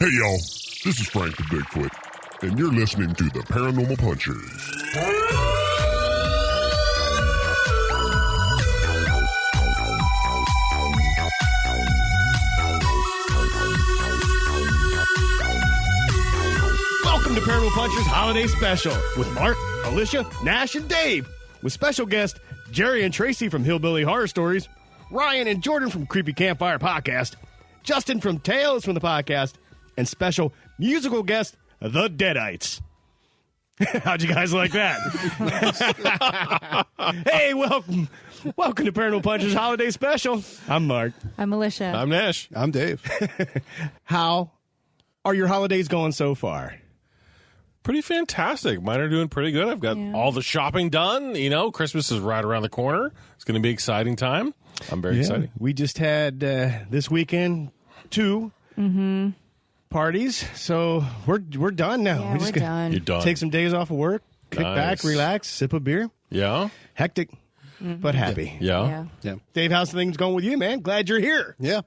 Hey, y'all. This is Frank the Bigfoot, and you're listening to the Paranormal Punchers. Welcome to Paranormal Punchers Holiday Special with Mark, Alicia, Nash, and Dave, with special guests Jerry and Tracy from Hillbilly Horror Stories, Ryan and Jordan from Creepy Campfire Podcast, Justin from Tales from the Podcast, and special musical guest, the Deadites. How'd you guys like that? Hey, welcome to Paranormal Punchers Holiday Special. I'm Mark. I'm Alicia. I'm Nash. I'm Dave. How are your holidays going so far? Pretty fantastic. Mine are doing pretty good. I've got all the shopping done. You know, Christmas is right around the corner. It's going to be an exciting time. I'm very excited. We just had this weekend 2 parties, so we're done now. Yeah, just we're done. You're done. Take some days off of work, kick back, relax, sip a beer. Yeah? Hectic, but happy. Yeah. Yeah. Dave, how's things going with you, man? Glad you're here. Yeah.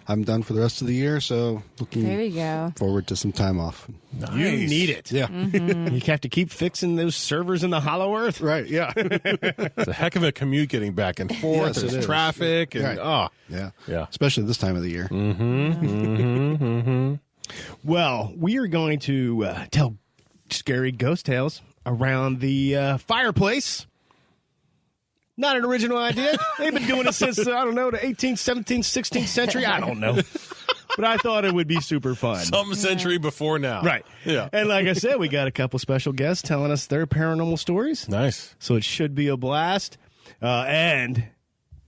I'm done for the rest of the year, so There looking you go. forward to some time off. Nice. You need it. Yeah. You have to keep fixing those servers in the hollow earth. Right. Yeah. It's a heck of a commute getting back and forth. Yes, it There's is. traffic. And, Right. Yeah. Yeah. Especially this time of the year. Well, we are going to tell scary ghost tales around the fireplace. Not an original idea. They've been doing it since, the 18th, 17th, 16th century. I don't know. But I thought it would be super fun. Some century before now. Right. Yeah. And like I said, we got a couple special guests telling us their paranormal stories. Nice. So it should be a blast. And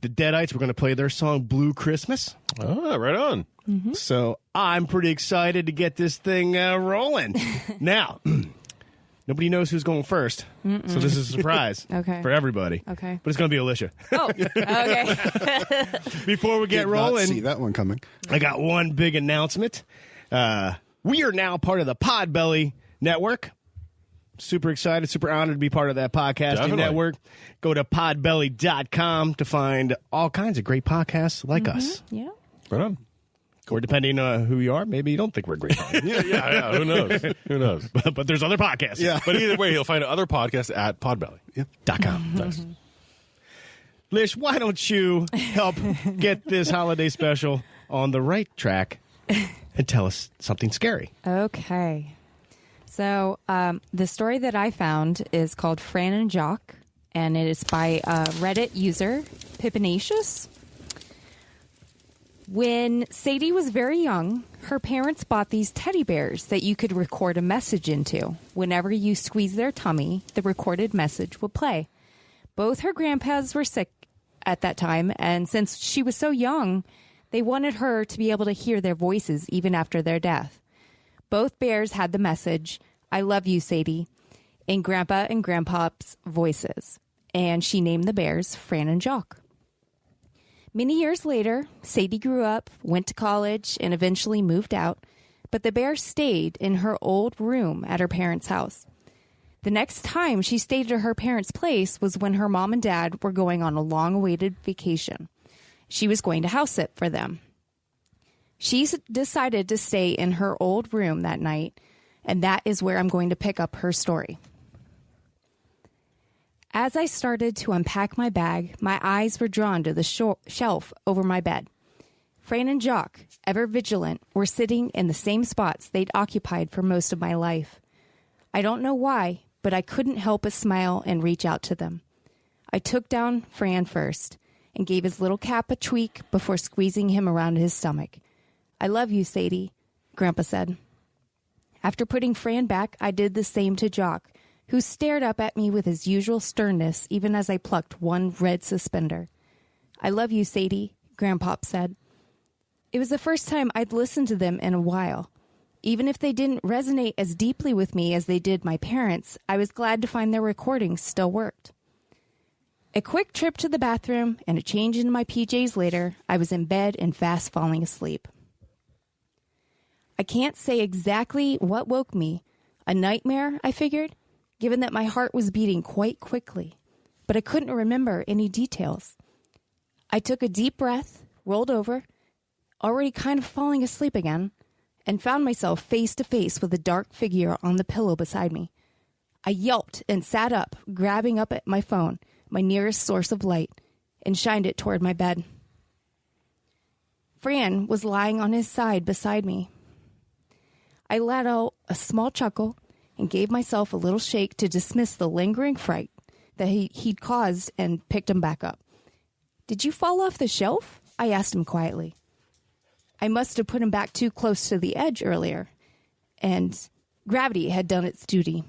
the Deadites, we're going to play their song Blue Christmas. Oh, right on. So I'm pretty excited to get this thing rolling. Now, nobody knows who's going first. So this is a surprise Okay. for everybody. Okay. But it's going to be Alicia. Oh, okay. Before we get Did not rolling, see that one coming. I got one big announcement. We are now part of the Podbelly Network. Super excited, super honored to be part of that podcasting Definitely. network. Go to podbelly.com to find all kinds of great podcasts like us. Yeah. Right on. Or depending on who you are, maybe you don't think we're great. Yeah. Who knows? Who knows? But there's other podcasts. Yeah. But either way, he'll find other podcasts at Podbelly. .com. Nice. Lish, why don't you help get this holiday special on the right track and tell us something scary? Okay. So the story that I found is called Fran and Jacque, and it is by Reddit user Pippinacious. When Sadie was very young, her parents bought these teddy bears that you could record a message into. Whenever you squeezed their tummy, the recorded message would play. Both her grandpas were sick at that time, and since she was so young, they wanted her to be able to hear their voices even after their death. Both bears had the message, "I love you, Sadie," in Grandpa and Grandpa's voices, and she named the bears Fran and Jacque. Many years later, Sadie grew up, went to college, and eventually moved out, but the bear stayed in her old room at her parents' house. The next time she stayed at her parents' place was when her mom and dad were going on a long-awaited vacation. She was going to house sit for them. She decided to stay in her old room that night, and that is where I'm going to pick up her story. As I started to unpack my bag, my eyes were drawn to the shelf over my bed. Fran and Jacque, ever vigilant, were sitting in the same spots they'd occupied for most of my life. I don't know why, but I couldn't help but smile and reach out to them. I took down Fran first and gave his little cap a tweak before squeezing him around his stomach. "I love you, Sadie," Grandpa said. After putting Fran back, I did the same to Jacque, who stared up at me with his usual sternness even as I plucked one red suspender. "I love you, Sadie," Grandpa said. It was the first time I'd listened to them in a while. Even if they didn't resonate as deeply with me as they did my parents, I was glad to find their recordings still worked. A quick trip to the bathroom and a change in my PJs later, I was in bed and fast falling asleep. I can't say exactly what woke me. A nightmare, I figured, given that my heart was beating quite quickly, but I couldn't remember any details. I took a deep breath, rolled over, already kind of falling asleep again, and found myself face to face with a dark figure on the pillow beside me. I yelped and sat up, grabbing up at my phone, my nearest source of light, and shined it toward my bed. Fran was lying on his side beside me. I let out a small chuckle and gave myself a little shake to dismiss the lingering fright that he'd caused and picked him back up. "Did you fall off the shelf?" I asked him quietly. I must have put him back too close to the edge earlier, and gravity had done its duty.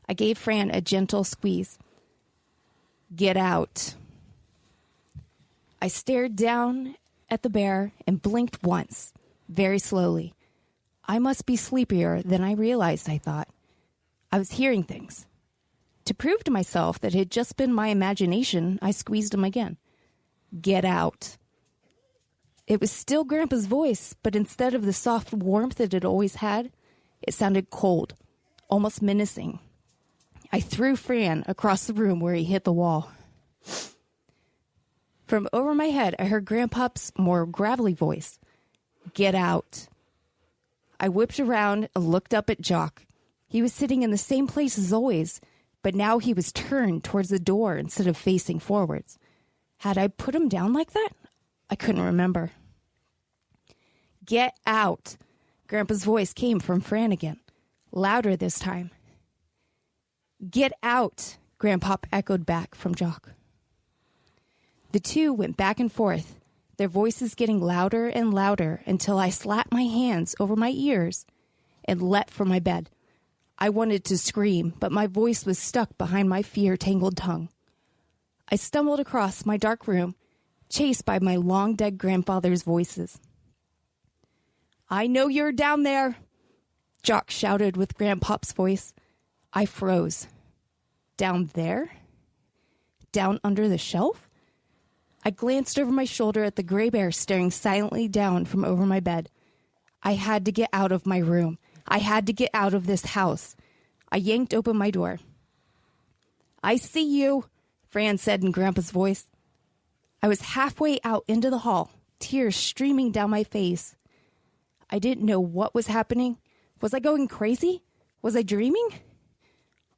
I gave Fran a gentle squeeze. "Get out." I stared down at the bear and blinked once, very slowly. I must be sleepier than I realized, I thought. I was hearing things. To prove to myself that it had just been my imagination, I squeezed him again. "Get out." It was still Grandpa's voice, but instead of the soft warmth that it always had, it sounded cold, almost menacing. I threw Fran across the room where he hit the wall. From over my head, I heard Grandpa's more gravelly voice. "Get out." I whipped around and looked up at Jacque. He was sitting in the same place as always, but now he was turned towards the door instead of facing forwards. Had I put him down like that? I couldn't remember. "Get out." Grandpa's voice came from Fran again, louder this time. "Get out," Grandpa echoed back from Jacque. The two went back and forth, their voices getting louder and louder until I slapped my hands over my ears and leapt from my bed. I wanted to scream, but my voice was stuck behind my fear-tangled tongue. I stumbled across my dark room, chased by my long-dead grandfather's voices. "I know you're down there," Jacque shouted with Grandpa's voice. I froze. Down there? Down under the shelf? I glanced over my shoulder at the gray bear staring silently down from over my bed. I had to get out of my room. I had to get out of this house. I yanked open my door. "I see you," Fran said in Grandpa's voice. I was halfway out into the hall, tears streaming down my face. I didn't know what was happening. Was I going crazy? Was I dreaming?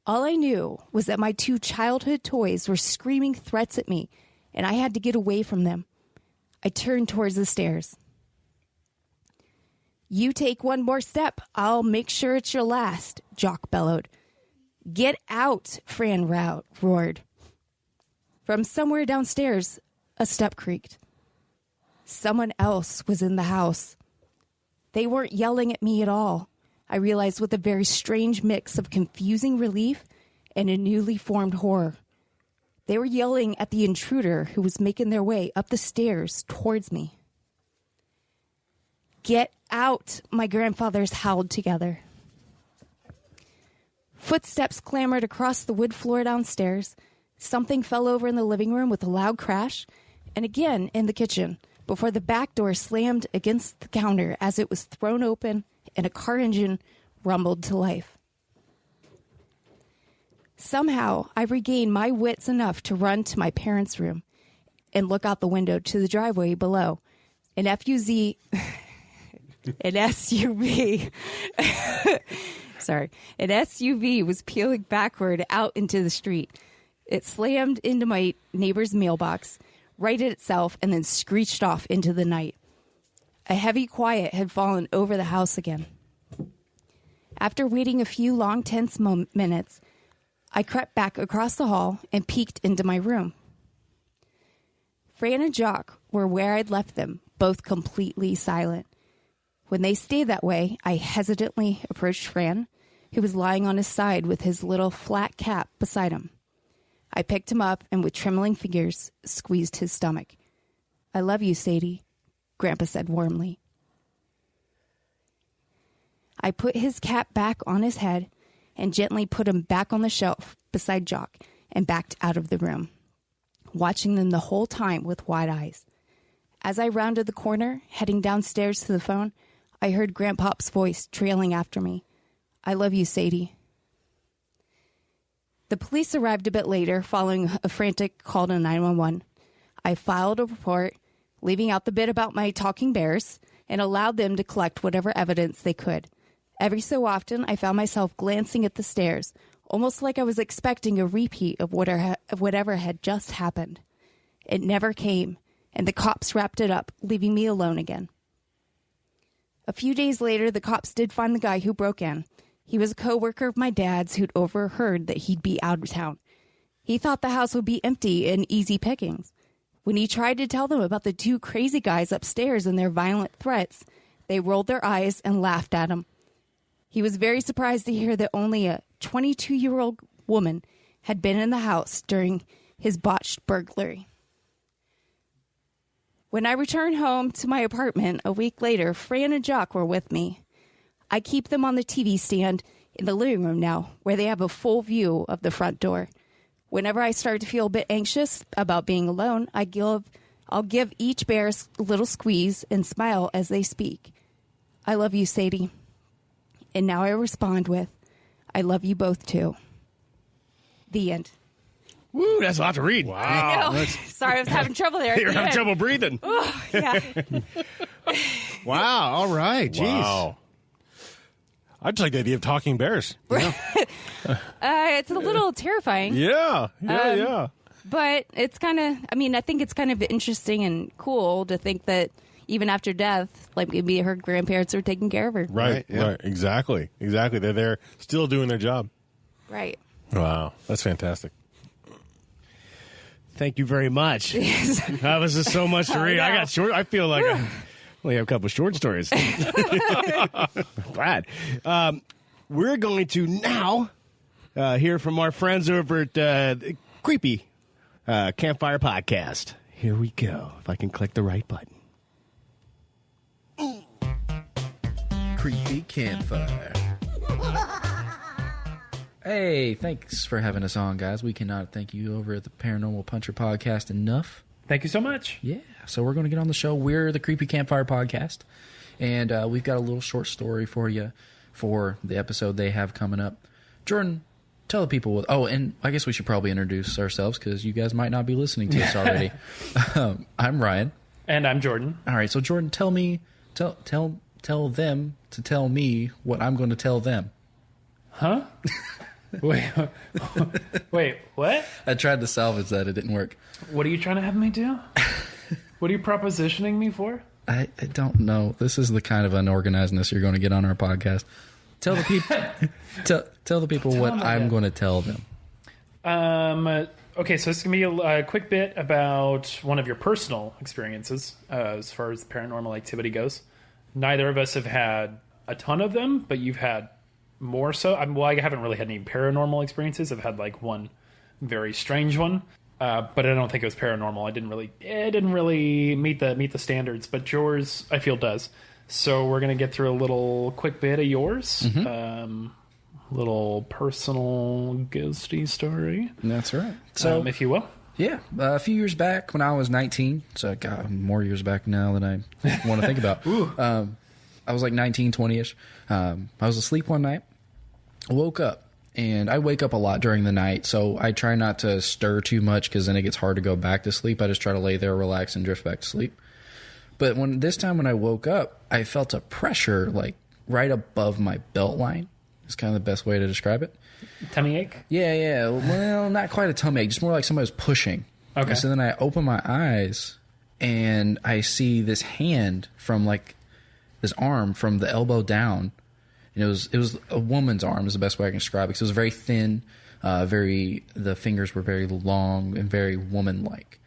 All I knew was that my two childhood toys were screaming threats at me, and I had to get away from them. I turned towards the stairs. "You take one more step, I'll make sure it's your last," Jacque bellowed. "Get out," Fran roared. From somewhere downstairs, a step creaked. Someone else was in the house. They weren't yelling at me at all, I realized with a very strange mix of confusing relief and a newly formed horror. They were yelling at the intruder who was making their way up the stairs towards me. "Get out," my grandfathers howled together. Footsteps clambered across the wood floor downstairs. Something fell over in the living room with a loud crash, and again in the kitchen, before the back door slammed against the counter as it was thrown open and a car engine rumbled to life. Somehow, I regained my wits enough to run to my parents' room and look out the window to the driveway below. An SUV was peeling backward out into the street. It slammed into my neighbor's mailbox, righted itself, and then screeched off into the night. A heavy quiet had fallen over the house again. After waiting a few long, tense minutes, I crept back across the hall and peeked into my room. Fran and Jacque were where I'd left them, both completely silent. When they stayed that way, I hesitantly approached Fran, who was lying on his side with his little flat cap beside him. I picked him up and with trembling fingers squeezed his stomach. "I love you, Sadie," Grandpa said warmly. I put his cap back on his head and gently put him back on the shelf beside Jacque and backed out of the room, watching them the whole time with wide eyes. As I rounded the corner, heading downstairs to the phone, I heard Grandpa's voice trailing after me. "I love you, Sadie." The police arrived a bit later, following a frantic call to 911. I filed a report, leaving out the bit about my talking bears, and allowed them to collect whatever evidence they could. Every so often, I found myself glancing at the stairs, almost like I was expecting a repeat of whatever had just happened. It never came, and the cops wrapped it up, leaving me alone again. A few days later, the cops did find the guy who broke in. He was a co-worker of my dad's who'd overheard that he'd be out of town. He thought the house would be empty and easy pickings. When he tried to tell them about the two crazy guys upstairs and their violent threats, they rolled their eyes and laughed at him. He was very surprised to hear that only a 22-year-old woman had been in the house during his botched burglary. When I returned home to my apartment a week later, Fran and Jacque were with me. I keep them on the TV stand in the living room now, where they have a full view of the front door. Whenever I start to feel a bit anxious about being alone, I'll give each bear a little squeeze and smile as they speak. I love you, Sadie. And now I respond with, I love you both too. The end. Woo, that's a lot to read. I know. Sorry, I was having trouble there. You're having trouble breathing. Oh, yeah. Wow, all right. Jeez. Wow. I just like the idea of talking bears. It's a little terrifying. Yeah. Yeah. But it's kind of, I think it's kind of interesting and cool to think that even after death, like maybe her grandparents are taking care of her. Right. Exactly. They're there still doing their job. Right. Wow. That's fantastic. Thank you very much. That was just so much to read. I feel like I only have a couple of short stories. Glad. We're going to now hear from our friends over at Creepy Campfire Podcast. Here we go. If I can click the right button. Creepy Campfire. Hey, thanks for having us on, guys. We cannot thank you over at the Paranormal Puncher Podcast enough. Thank you so much. Yeah, so we're going to get on the show. We're the Creepy Campfire Podcast, and we've got a little short story for you for the episode they have coming up. Jordan, tell the people. And I guess we should probably introduce ourselves because you guys might not be listening to us already. I'm Ryan. And I'm Jordan. All right, so Jordan, tell them to tell me what I'm going to tell them. Huh? Wait, what? I tried to salvage that. It didn't work. What are you trying to have me do? What are you propositioning me for? I don't know. This is the kind of unorganizedness you're going to get on our podcast. Tell the people, tell the people what I'm going to tell them. Okay, so this is going to be a quick bit about one of your personal experiences as far as paranormal activity goes. Neither of us have had a ton of them, but you've had more so. I haven't really had any paranormal experiences. I've had like one very strange one, but I don't think it was paranormal. It didn't really meet the standards, but yours I feel does. So we're gonna get through a little quick bit of yours, little personal ghosty story. That's right. So if you will. Yeah, a few years back when I was 19, so God, more years back now than I want to think about. I was like 19, 20-ish. I was asleep one night, woke up, and I wake up a lot during the night, so I try not to stir too much because then it gets hard to go back to sleep. I just try to lay there, relax, and drift back to sleep. But this time when I woke up, I felt a pressure like right above my belt line. It's kind of the best way to describe it. Tummy ache? Yeah. Well, not quite a tummy ache, just more like somebody was pushing. Okay. And so then I open my eyes, and I see this hand from like this arm from the elbow down. And it was a woman's arm is the best way I can describe it. Because it was very thin, the fingers were very long and very woman-like.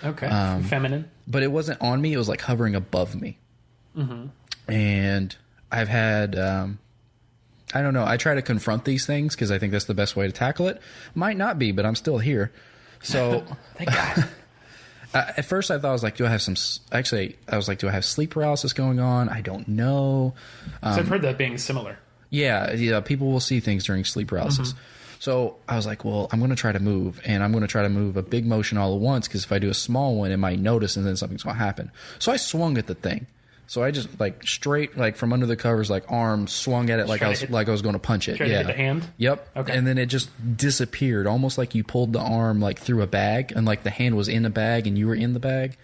Okay, feminine. But it wasn't on me. It was like hovering above me. Mm-hmm. And I've had, I don't know. I try to confront these things because I think that's the best way to tackle it. Might not be, but I'm still here. So thank God. At first, I thought I was like, do I have do I have sleep paralysis going on? I don't know. So I've heard that being similar. Yeah. People will see things during sleep paralysis. Mm-hmm. So I was like, well, I'm going to try to move, and I'm going to try to move a big motion all at once because if I do a small one, it might notice, and then something's going to happen. So I swung at the thing. So I just like straight, like from under the covers, like arm swung at it like I was going to punch it. Try to hit the hand? Yep. Okay. And then it just disappeared, almost like you pulled the arm like through a bag, and like the hand was in the bag and you were in the bag,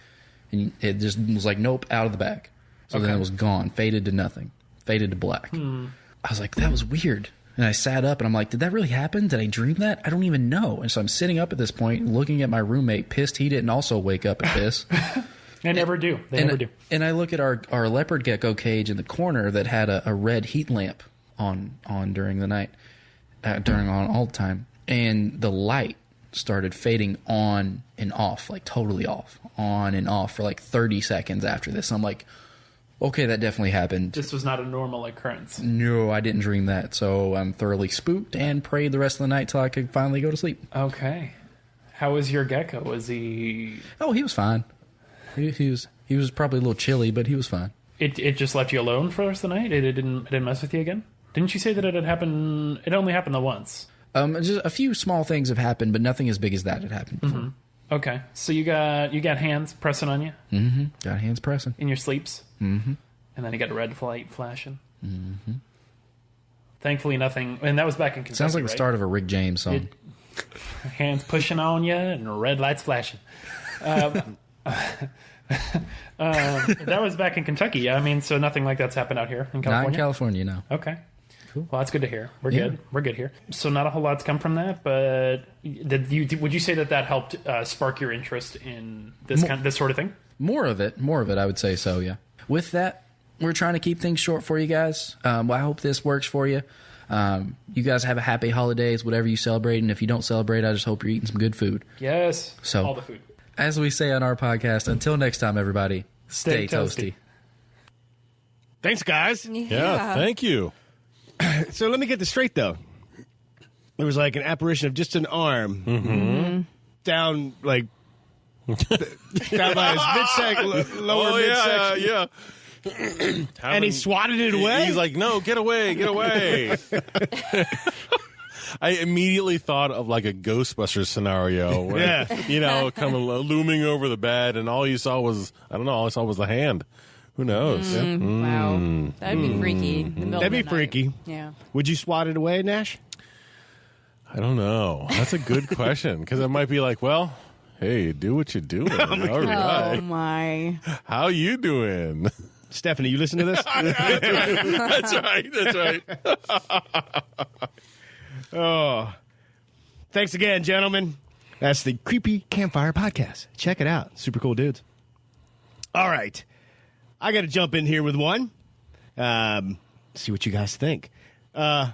and it just was like, nope, out of the bag. So then it was gone, faded to nothing, faded to black. I was like, that was weird. And I sat up and I'm like, did that really happen? Did I dream that? I don't even know. And so I'm sitting up at this point looking at my roommate, pissed he didn't also wake up at this. They never do. Never do. And I look at our leopard gecko cage in the corner that had a red heat lamp on during the night, on all the time. And the light started fading on and off, like totally off, on and off for like 30 seconds after this. And I'm like, okay, that definitely happened. This was not a normal occurrence. No, I didn't dream that. So I'm thoroughly spooked and prayed the rest of the night till I could finally go to sleep. Okay. How was your gecko? Was he... Oh, he was fine. He was probably a little chilly, but he was fine. It just left you alone for the rest of the night? It didn't mess with you again? Didn't you say that it had happened... It only happened the once? Just a few small things have happened, but nothing as big as that had happened before. Okay. So you got hands pressing on you? Mm-hmm. Got hands pressing. In your sleeps? Mm-hmm. And then you got a red light flashing? Mm-hmm. Thankfully nothing... And that was back in Kentucky, Sounds like right? the start of a Rick James song. Hands pushing on you and red lights flashing. That was back in Kentucky. I mean, so nothing like that's happened out here in California? Not in California, no. Okay. Cool. Well, that's good to hear. We're good. We're good here. So not a whole lot's come from that, but would you say that helped spark your interest in this this sort of thing? More of it, I would say so, yeah. With that, we're trying to keep things short for you guys. Well, I hope this works for you. You guys have a happy holidays, whatever you celebrate, and if you don't celebrate, I just hope you're eating some good food. Yes. So, all the food. As we say on our podcast, until next time, everybody, stay toasty. Thanks, guys. Yeah, thank you. So let me get this straight, though. There was like an apparition of just an arm down, like, down by his midsection, lower midsection. Yeah. And he swatted it away? He's like, no, get away, get away. I immediately thought of like a Ghostbusters scenario where, kind of looming over the bed, and all you saw was, the hand. Who knows? Wow. That'd be freaky. In the middle That'd of be the freaky. night. Yeah. Would you swat it away, Nash? I don't know. That's a good question, because it might be like, well, hey, do what you're doing. All right. Oh, my. How you doing? Stephanie, you listen to this? That's right. Oh. Thanks again, gentlemen. That's the Creepy Campfire Podcast. Check it out. Super cool dudes. All right. I got to jump in here with one. See what you guys think. I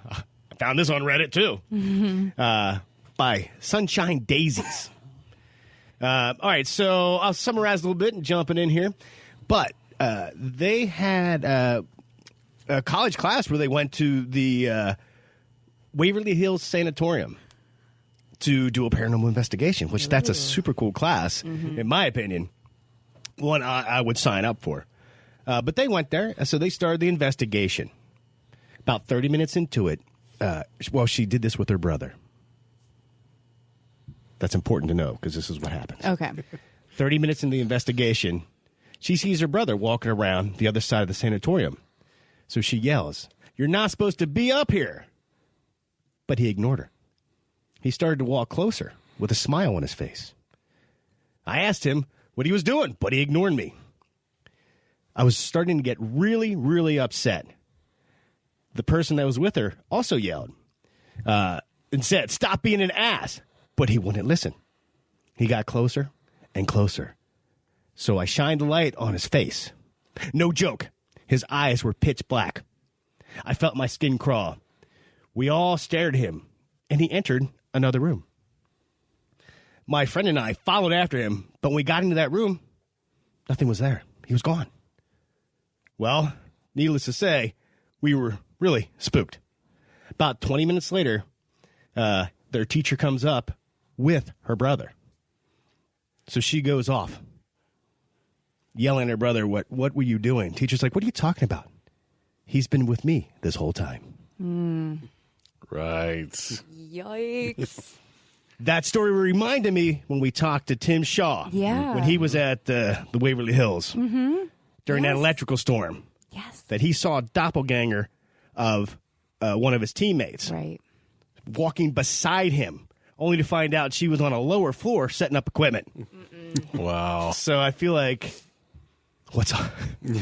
found this on Reddit, too. By Sunshine Daisies. All right, so I'll summarize a little bit and jumping in here. But they had a college class where they went to the Waverly Hills Sanatorium to do a paranormal investigation, which that's a super cool class, in my opinion. One I would sign up for. But they went there, so they started the investigation. About 30 minutes into it, she did this with her brother. That's important to know, because this is what happens. Okay. 30 minutes into the investigation, she sees her brother walking around the other side of the sanatorium. So she yells, "You're not supposed to be up here." But he ignored her. He started to walk closer with a smile on his face. I asked him what he was doing, but he ignored me. I was starting to get really, really upset. The person that was with her also yelled and said, "Stop being an ass." But he wouldn't listen. He got closer and closer. So I shined a light on his face. No joke. His eyes were pitch black. I felt my skin crawl. We all stared at him, and he entered another room. My friend and I followed after him, but when we got into that room, nothing was there. He was gone. Well, needless to say, we were really spooked. About 20 minutes later, their teacher comes up with her brother. So she goes off, yelling at her brother, what were you doing? Teacher's like, "What are you talking about? He's been with me this whole time." Right. Yikes. That story reminded me when we talked to Tim Shaw. Yeah. When he was at the Waverly Hills during that electrical storm. Yes. That he saw a doppelganger of one of his teammates Right. walking beside him, only to find out she was on a lower floor setting up equipment. Wow. So I feel like What's up?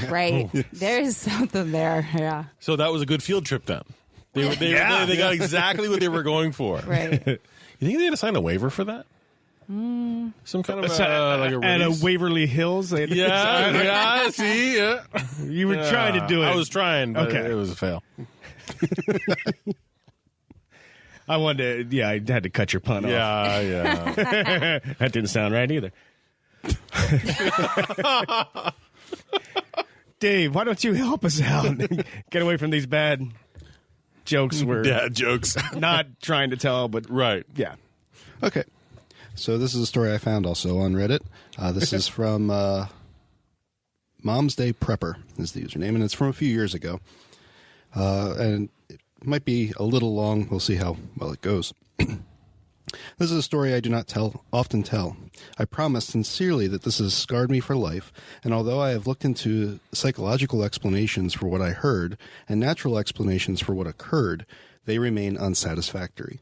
Right. There's something there. Yeah. So that was a good field trip then. They got exactly what they were going for. Right. You think they had to sign a waiver for that? Some kind of like a At a release? Waverly Hills. They had to Yeah, see, yeah. You were trying to do it. I was trying, but Okay. it was a fail. I wanted to, I had to cut your pun off. Yeah. That didn't sound right either. Dave, why don't you help us out? Get away from these bad jokes we're Dad jokes. not trying to tell, but Right. yeah. Okay. So this is a story I found also on Reddit. This is from Mom's Day Prepper is the username, and it's from a few years ago. And it might be a little long. We'll see how well it goes. This is a story I do not often tell. I promise sincerely that this has scarred me for life, and although I have looked into psychological explanations for what I heard and natural explanations for what occurred, they remain unsatisfactory.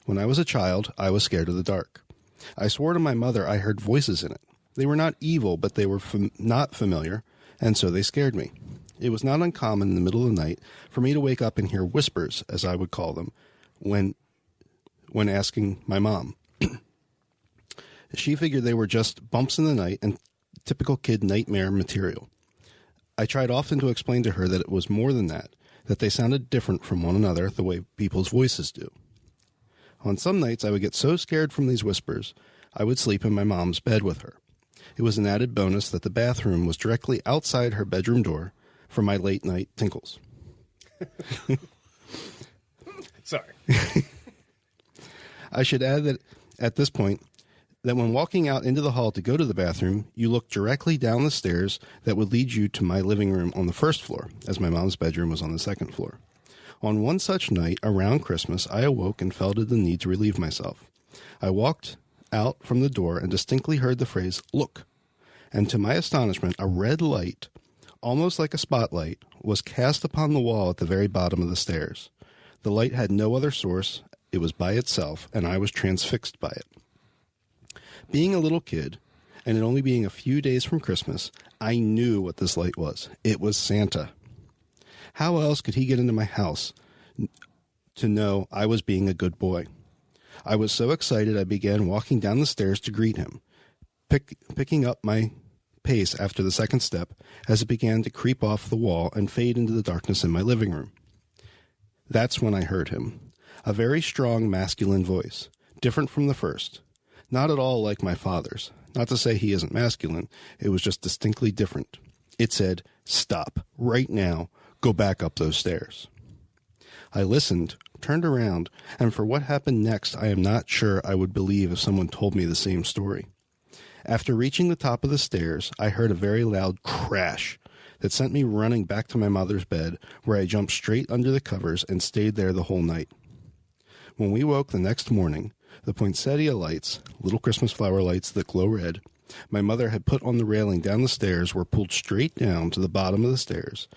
When I was a child, I was scared of the dark. I swore to my mother I heard voices in it. They were not evil, but they were not familiar, and so they scared me. It was not uncommon in the middle of the night for me to wake up and hear whispers, as I would call them, when asking my mom. She figured they were just bumps in the night and typical kid nightmare material. I tried often to explain to her that it was more than that they sounded different from one another the way people's voices do. On some nights, I would get so scared from these whispers, I would sleep in my mom's bed with her. It was an added bonus that the bathroom was directly outside her bedroom door for my late-night tinkles. Sorry. I should add that at this point, that when walking out into the hall to go to the bathroom, you look directly down the stairs that would lead you to my living room on the first floor, as my mom's bedroom was on the second floor. On one such night, around Christmas, I awoke and felt the need to relieve myself. I walked out from the door and distinctly heard the phrase, "Look." And to my astonishment, a red light, almost like a spotlight, was cast upon the wall at the very bottom of the stairs. The light had no other source. It was by itself, and I was transfixed by it. Being a little kid, and it only being a few days from Christmas, I knew what this light was. It was Santa. How else could he get into my house to know I was being a good boy? I was so excited I began walking down the stairs to greet him, picking up my pace after the second step as it began to creep off the wall and fade into the darkness in my living room. That's when I heard him. A very strong masculine voice, different from the first. Not at all like my father's. Not to say he isn't masculine, it was just distinctly different. It said, "Stop, right now, go back up those stairs." I listened, turned around, and for what happened next, I am not sure I would believe if someone told me the same story. After reaching the top of the stairs, I heard a very loud crash that sent me running back to my mother's bed, where I jumped straight under the covers and stayed there the whole night. When we woke the next morning, the poinsettia lights, little Christmas flower lights that glow red, my mother had put on the railing down the stairs were pulled straight down to the bottom of the stairs,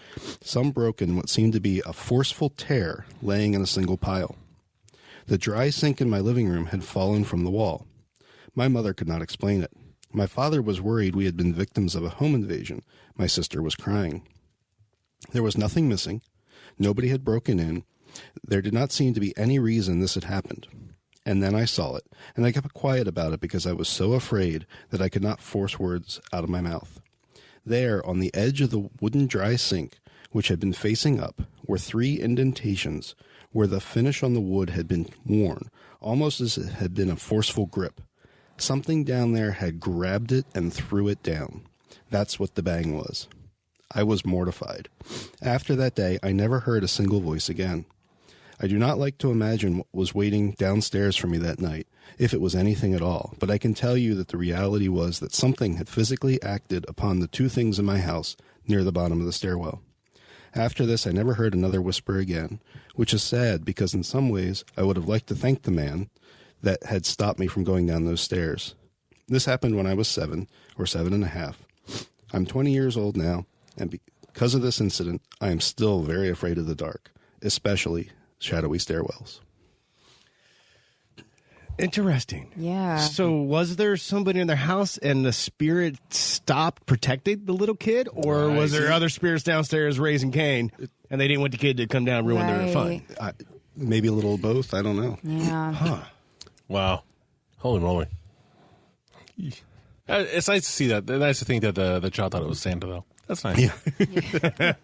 some broken what seemed to be a forceful tear laying in a single pile. The dry sink in my living room had fallen from the wall. My mother could not explain it. My father was worried we had been victims of a home invasion. My sister was crying. There was nothing missing. Nobody had broken in. There did not seem to be any reason this had happened. And then I saw it, and I kept quiet about it because I was so afraid that I could not force words out of my mouth. There, on the edge of the wooden dry sink, which had been facing up, were 3 indentations where the finish on the wood had been worn, almost as it had been a forceful grip. Something down there had grabbed it and threw it down. That's what the bang was. I was mortified. After that day, I never heard a single voice again. I do not like to imagine what was waiting downstairs for me that night, if it was anything at all, but I can tell you that the reality was that something had physically acted upon the 2 things in my house near the bottom of the stairwell. After this, I never heard another whisper again, which is sad because in some ways I would have liked to thank the man that had stopped me from going down those stairs. This happened when I was 7 or 7.5. I'm 20 years old now, and because of this incident, I am still very afraid of the dark, especially shadowy stairwells. Interesting. Yeah. So was there somebody in their house and the spirit stopped protecting the little kid? Or was there other spirits downstairs raising Cain and they didn't want the kid to come down and ruin their fun? Maybe a little of both. I don't know. Yeah. Huh. Wow. Holy moly. It's nice to see that. Nice to think that the child thought it was Santa, though. That's nice. Yeah.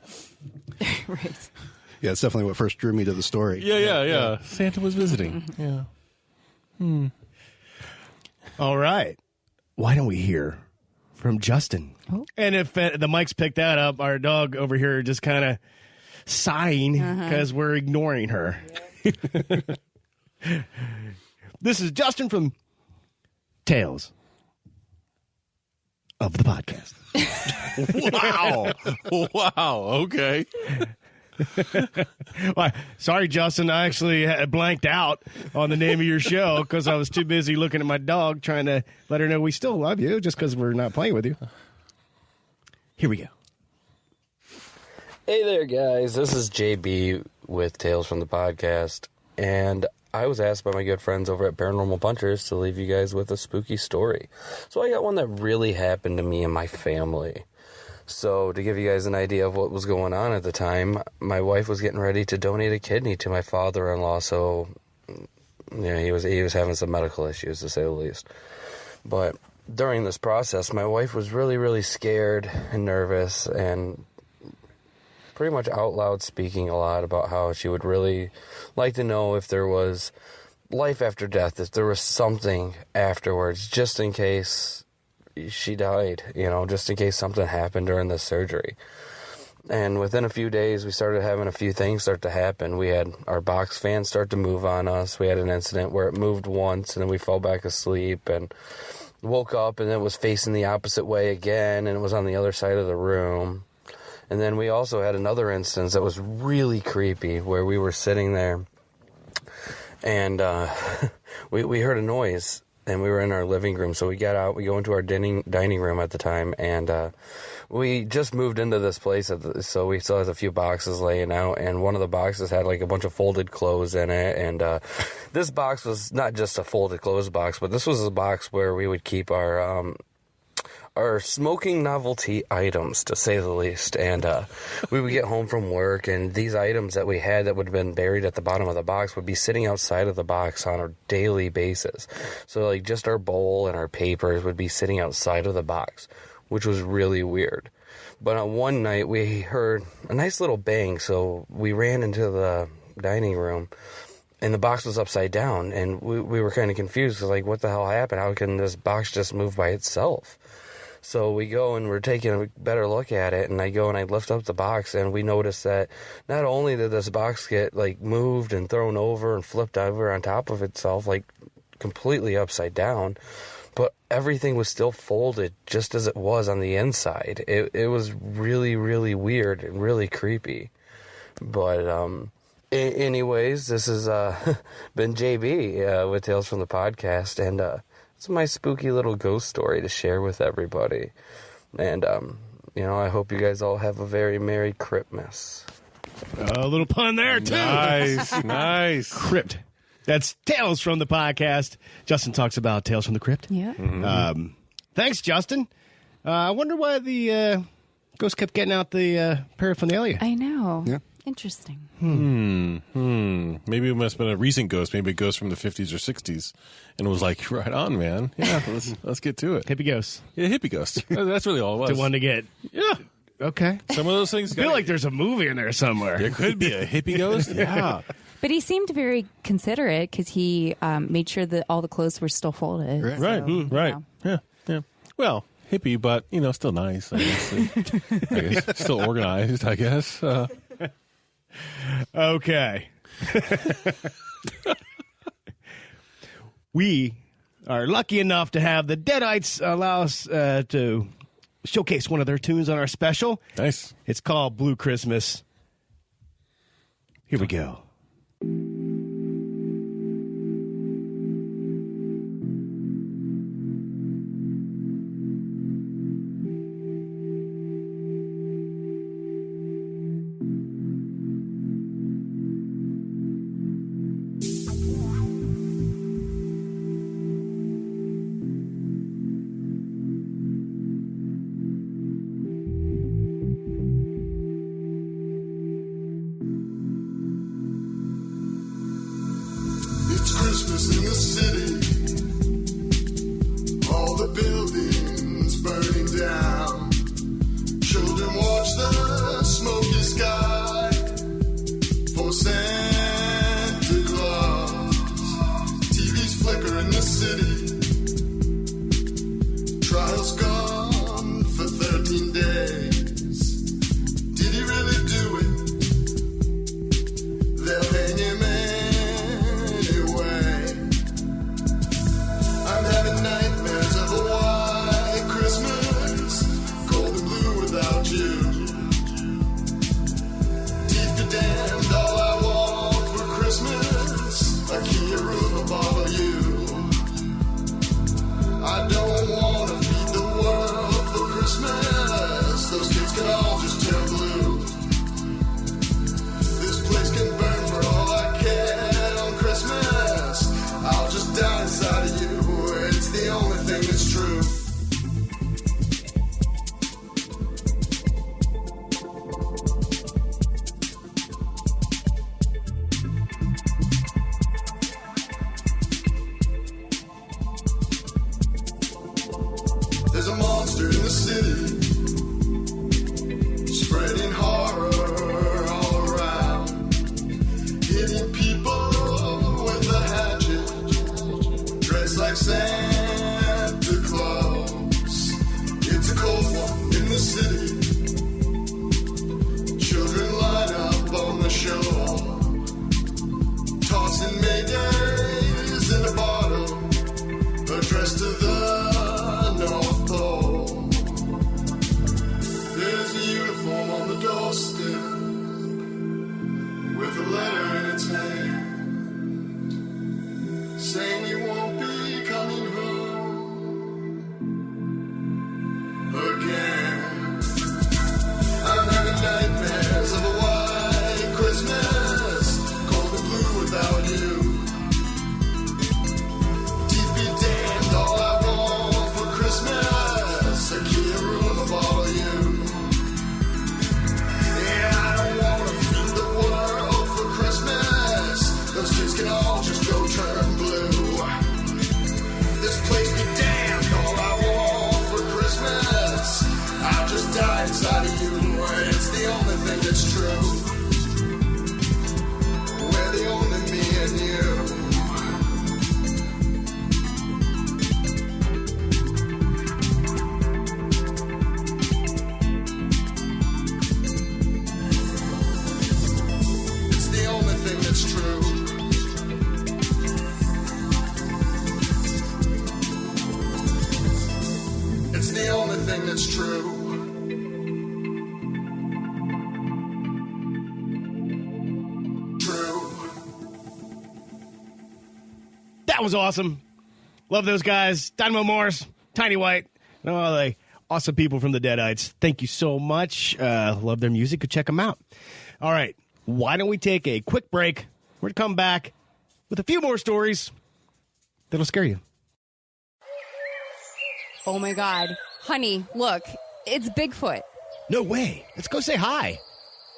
Right. Yeah, it's definitely what first drew me to the story. Yeah. Santa was visiting. Yeah. All right. Why don't we hear from Justin? Oh. And if the mic's picked that up, our dog over here just kind of sighing because we're ignoring her. This is Justin from Tales of the Podcast. Wow. Okay. Well, sorry, Justin. I actually had blanked out on the name of your show because I was too busy looking at my dog trying to let her know we still love you just because we're not playing with you. Here we go. Hey there, guys. This is JB with Tales from the Podcast, and I was asked by my good friends over at Paranormal Punchers to leave you guys with a spooky story. So I got one that really happened to me and my family. So to give you guys an idea of what was going on at the time, my wife was getting ready to donate a kidney to my father-in-law. So yeah, he was having some medical issues, to say the least. But during this process, my wife was really, really scared and nervous and pretty much out loud speaking a lot about how she would really like to know if there was life after death, if there was something afterwards, just in case she died, just in case something happened during the surgery. And within a few days, we started having a few things start to happen. We had our box fan start to move on us. We had an incident where it moved once, and then we fell back asleep and woke up, and it was facing the opposite way again, and it was on the other side of the room. And then we also had another instance that was really creepy, where we were sitting there, and we heard a noise. And we were in our living room, so we got out. We go into our dining room at the time, and we just moved into this place, so we still had a few boxes laying out, and one of the boxes had like a bunch of folded clothes in it, and this box was not just a folded clothes box, but this was a box where we would keep our smoking novelty items, to say the least. And we would get home from work, and these items that we had that would have been buried at the bottom of the box would be sitting outside of the box on a daily basis. So like just our bowl and our papers would be sitting outside of the box, which was really weird. But on one night we heard a nice little bang, so we ran into the dining room, and the box was upside down, and we were kind of confused, like, what the hell happened? How can this box just move by itself? So we go and we're taking a better look at it, and I go and I lift up the box, and we notice that not only did this box get like moved and thrown over and flipped over on top of itself, like completely upside down, but everything was still folded just as it was on the inside. It was really, really weird and really creepy. But anyways, this has been JB with Tales from the Podcast, and it's my spooky little ghost story to share with everybody. And, I hope you guys all have a very Merry Cryptmas. A little pun there, too. Nice. Crypt. That's Tales from the Podcast. Justin talks about Tales from the Crypt. Yeah. Mm-hmm. Thanks, Justin. I wonder why the ghost kept getting out the paraphernalia. I know. Yeah. Interesting. Maybe it must have been a recent ghost. Maybe a ghost from the 50s or 60s. And it was like, right on, man. Yeah, let's get to it. Hippie ghost. Yeah, hippie ghost. That's really all it was. The one to get. Yeah. Okay. Some of those things. I feel like there's a movie in there somewhere. There could be a hippie ghost. Yeah. But he seemed very considerate because he made sure that all the clothes were still folded. Right. So, Right. yeah. Yeah. Well, hippie, but, still nice, I guess. Still organized, I guess. Okay. We are lucky enough to have the Deadites allow us to showcase one of their tunes on our special. Nice. It's called Blue Christmas. Here we go. sky for Santa Claus. TVs flicker in the city. Trial's gone for 13 days. Did he really do it? They'll hang him anyway. I'm having nightmares of a white Christmas, cold and blue without you. Teeth be damned, all I want for Christmas, a Kia room above you. I don't want to feed the world for Christmas. Those kids can all just turn blue. This place can burn for all I can on Christmas. I'll just die inside of you. It's the only thing that's true. There's a monster in the city, spreading horror all around, hitting people with a hatchet, dressed like Santa Claus. It's a cold one in the city. Children line up on the shore, tossing maydays in a bottle, addressed to the North Pole. There's a uniform on the doorstep with a letter in its hand, saying you won't be coming home again. I'm having nightmares of a white Christmas, cold and blue without you. Teeth be damned, all I want for Christmas, a Kia room of all of you. Yeah, I don't want to feed the world for Christmas. Those kids can all just go turn blue. This place be damned, all I want for Christmas, I'll just die inside of you. It's the only thing that's true. We're the only me and you. It's the only thing that's true. It's the only thing that's true. True. That was awesome. Love those guys. Dynamo Morris, Tiny White, and all the awesome people from the Deadites. Thank you so much. Love their music. Go check them out. All right. Why don't we take a quick break? We're going to come back with a few more stories that'll scare you. Oh my God. Honey, look, it's Bigfoot. No way. Let's go say hi.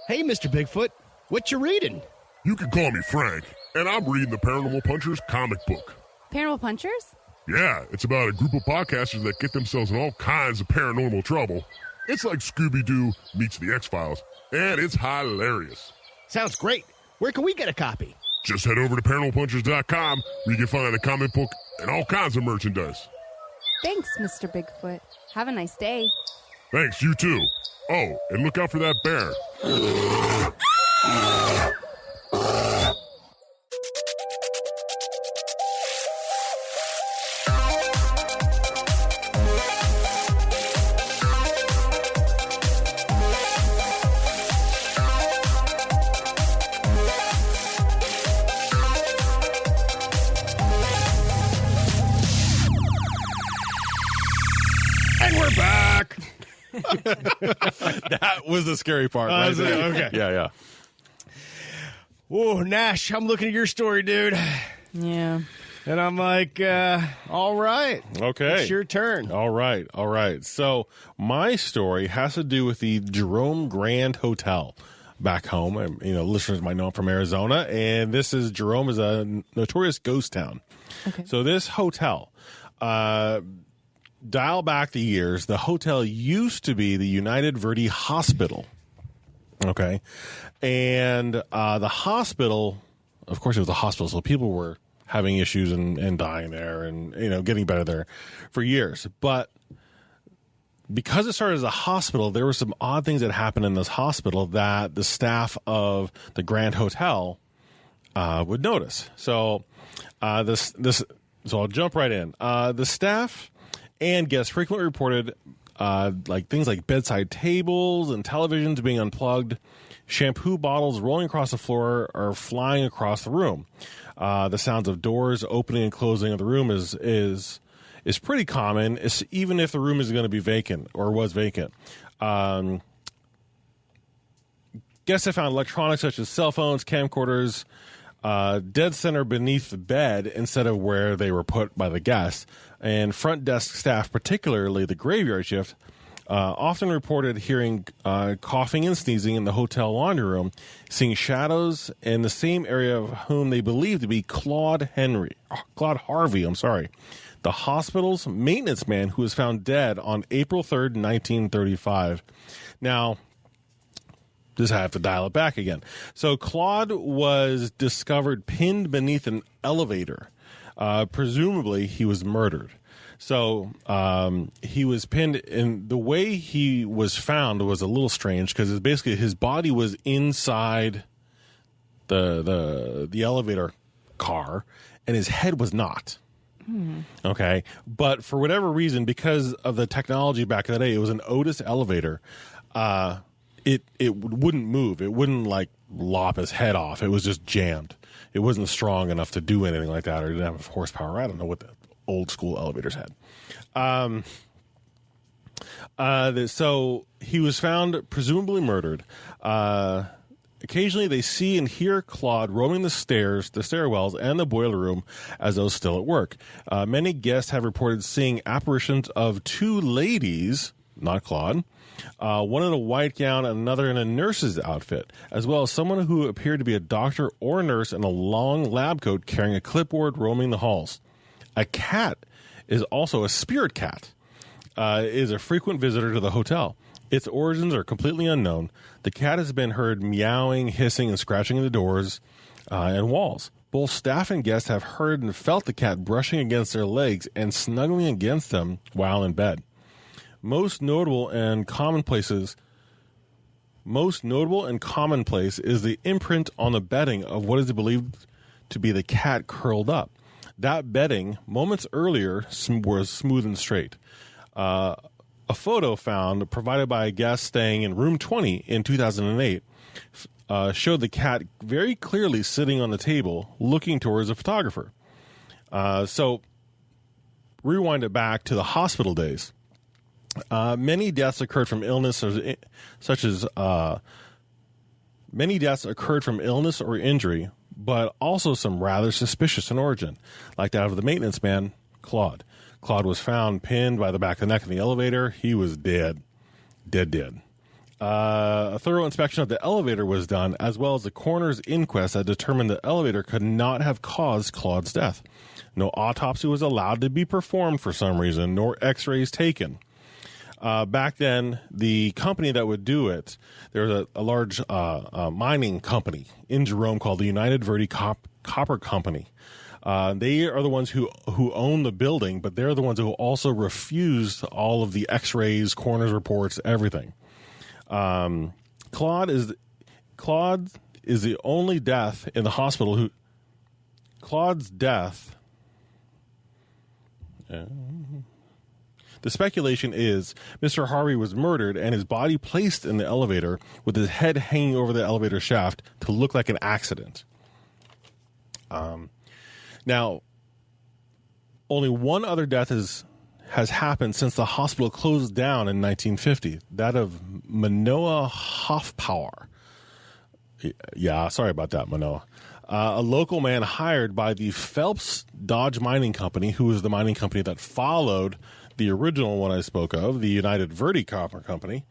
Hey, Mr. Bigfoot. What you reading? You can call me Frank, and I'm reading the Paranormal Punchers comic book. Paranormal Punchers? Yeah, it's about a group of podcasters that get themselves in all kinds of paranormal trouble. It's like Scooby-Doo meets the X-Files, and it's hilarious. Sounds great. Where can we get a copy? Just head over to paranormalpunchers.com where you can find a comic book and all kinds of merchandise. Thanks, Mr. Bigfoot. Have a nice day. Thanks, you too. Oh, and look out for that bear. And we're back. That was the scary part. Right there. Okay. Yeah. Oh, Nash, I'm looking at your story, dude. Yeah. And I'm like, all right. Okay. It's your turn. All right. So my story has to do with the Jerome Grand Hotel back home. And, listeners might know I'm from Arizona. And Jerome is a notorious ghost town. Okay. So this hotel, dial back the years, the hotel used to be the United Verde Hospital. Okay. And the hospital, of course, it was a hospital, so people were having issues and dying there and, getting better there for years. But because it started as a hospital, there were some odd things that happened in this hospital that the staff of the Grand Hotel would notice. So so I'll jump right in. The staff and guests frequently reported things like bedside tables and televisions being unplugged, shampoo bottles rolling across the floor or flying across the room. The sounds of doors opening and closing of the room is pretty common, even if the room is going to be vacant or was vacant. Guests have found electronics such as cell phones, camcorders, dead center beneath the bed instead of where they were put by the guests. And front desk staff, particularly the graveyard shift, often reported hearing coughing and sneezing in the hotel laundry room, seeing shadows in the same area of whom they believed to be Claude Harvey, the hospital's maintenance man who was found dead on April 3rd, 1935. Now, just have to dial it back again. So Claude was discovered pinned beneath an elevator. Presumably, he was murdered. So he was pinned, and the way he was found was a little strange because basically his body was inside the elevator car, and his head was not. Okay, but for whatever reason, because of the technology back in the day, it was an Otis elevator. It wouldn't move. It wouldn't lop his head off. It was just jammed. It wasn't strong enough to do anything like that, or didn't have horsepower. I don't know what the old school elevators had. So he was found presumably murdered. Occasionally, they see and hear Claude roaming the stairs, the stairwells, and the boiler room as though still at work. Many guests have reported seeing apparitions of two ladies, not Claude, one in a white gown and another in a nurse's outfit, as well as someone who appeared to be a doctor or nurse in a long lab coat carrying a clipboard roaming the halls. A cat is also a spirit cat, is a frequent visitor to the hotel. Its origins are completely unknown. The cat has been heard meowing, hissing, and scratching at the doors and walls. Both staff and guests have heard and felt the cat brushing against their legs and snuggling against them while in bed. Most notable and commonplace is the imprint on the bedding of what is believed to be the cat curled up. That bedding, moments earlier, was smooth and straight. A photo provided by a guest staying in room 20 in 2008 showed the cat very clearly sitting on the table looking towards a photographer. So rewind it back to the hospital days. Many deaths occurred from illness or injury, but also some rather suspicious in origin, like that of the maintenance man, Claude. Claude was found pinned by the back of the neck in the elevator. He was dead. Dead. A thorough inspection of the elevator was done, as well as the coroner's inquest that determined the elevator could not have caused Claude's death. No autopsy was allowed to be performed for some reason, nor x-rays taken. Back then, the company that would do it, there was a large mining company in Jerome called the United Verde Copper Company. They are the ones who own the building, but they're the ones who also refused all of the x-rays, coroner's reports, everything. Claude is the only death in the hospital Claude's death... The speculation is Mr. Harvey was murdered and his body placed in the elevator with his head hanging over the elevator shaft to look like an accident. Now, only one other death has happened since the hospital closed down in 1950, that of Manoah Hoffpower. Yeah, sorry about that, Manoah. A local man hired by the Phelps Dodge Mining Company, who was the mining company that followed the original one I spoke of, the United Verde Copper Company.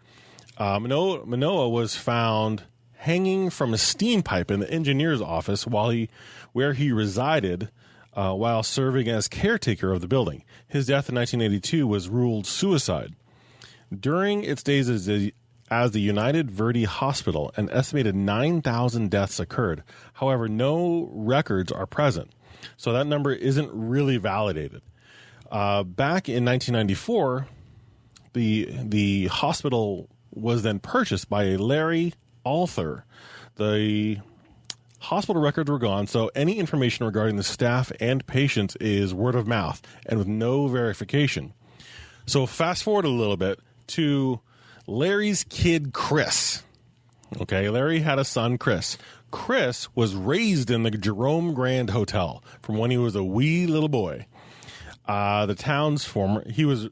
Manoah was found hanging from a steam pipe in the engineer's office where he resided while serving as caretaker of the building. His death in 1982 was ruled suicide. During its days as the United Verdi Hospital, an estimated 9,000 deaths occurred. However, no records are present, so that number isn't really validated. Back in 1994, the hospital was then purchased by a Larry Arthur. The hospital records were gone, so any information regarding the staff and patients is word of mouth and with no verification. So fast forward a little bit to Larry's kid, Chris. Okay, Larry had a son, Chris. Chris was raised in the Jerome Grand Hotel from when he was a wee little boy. He was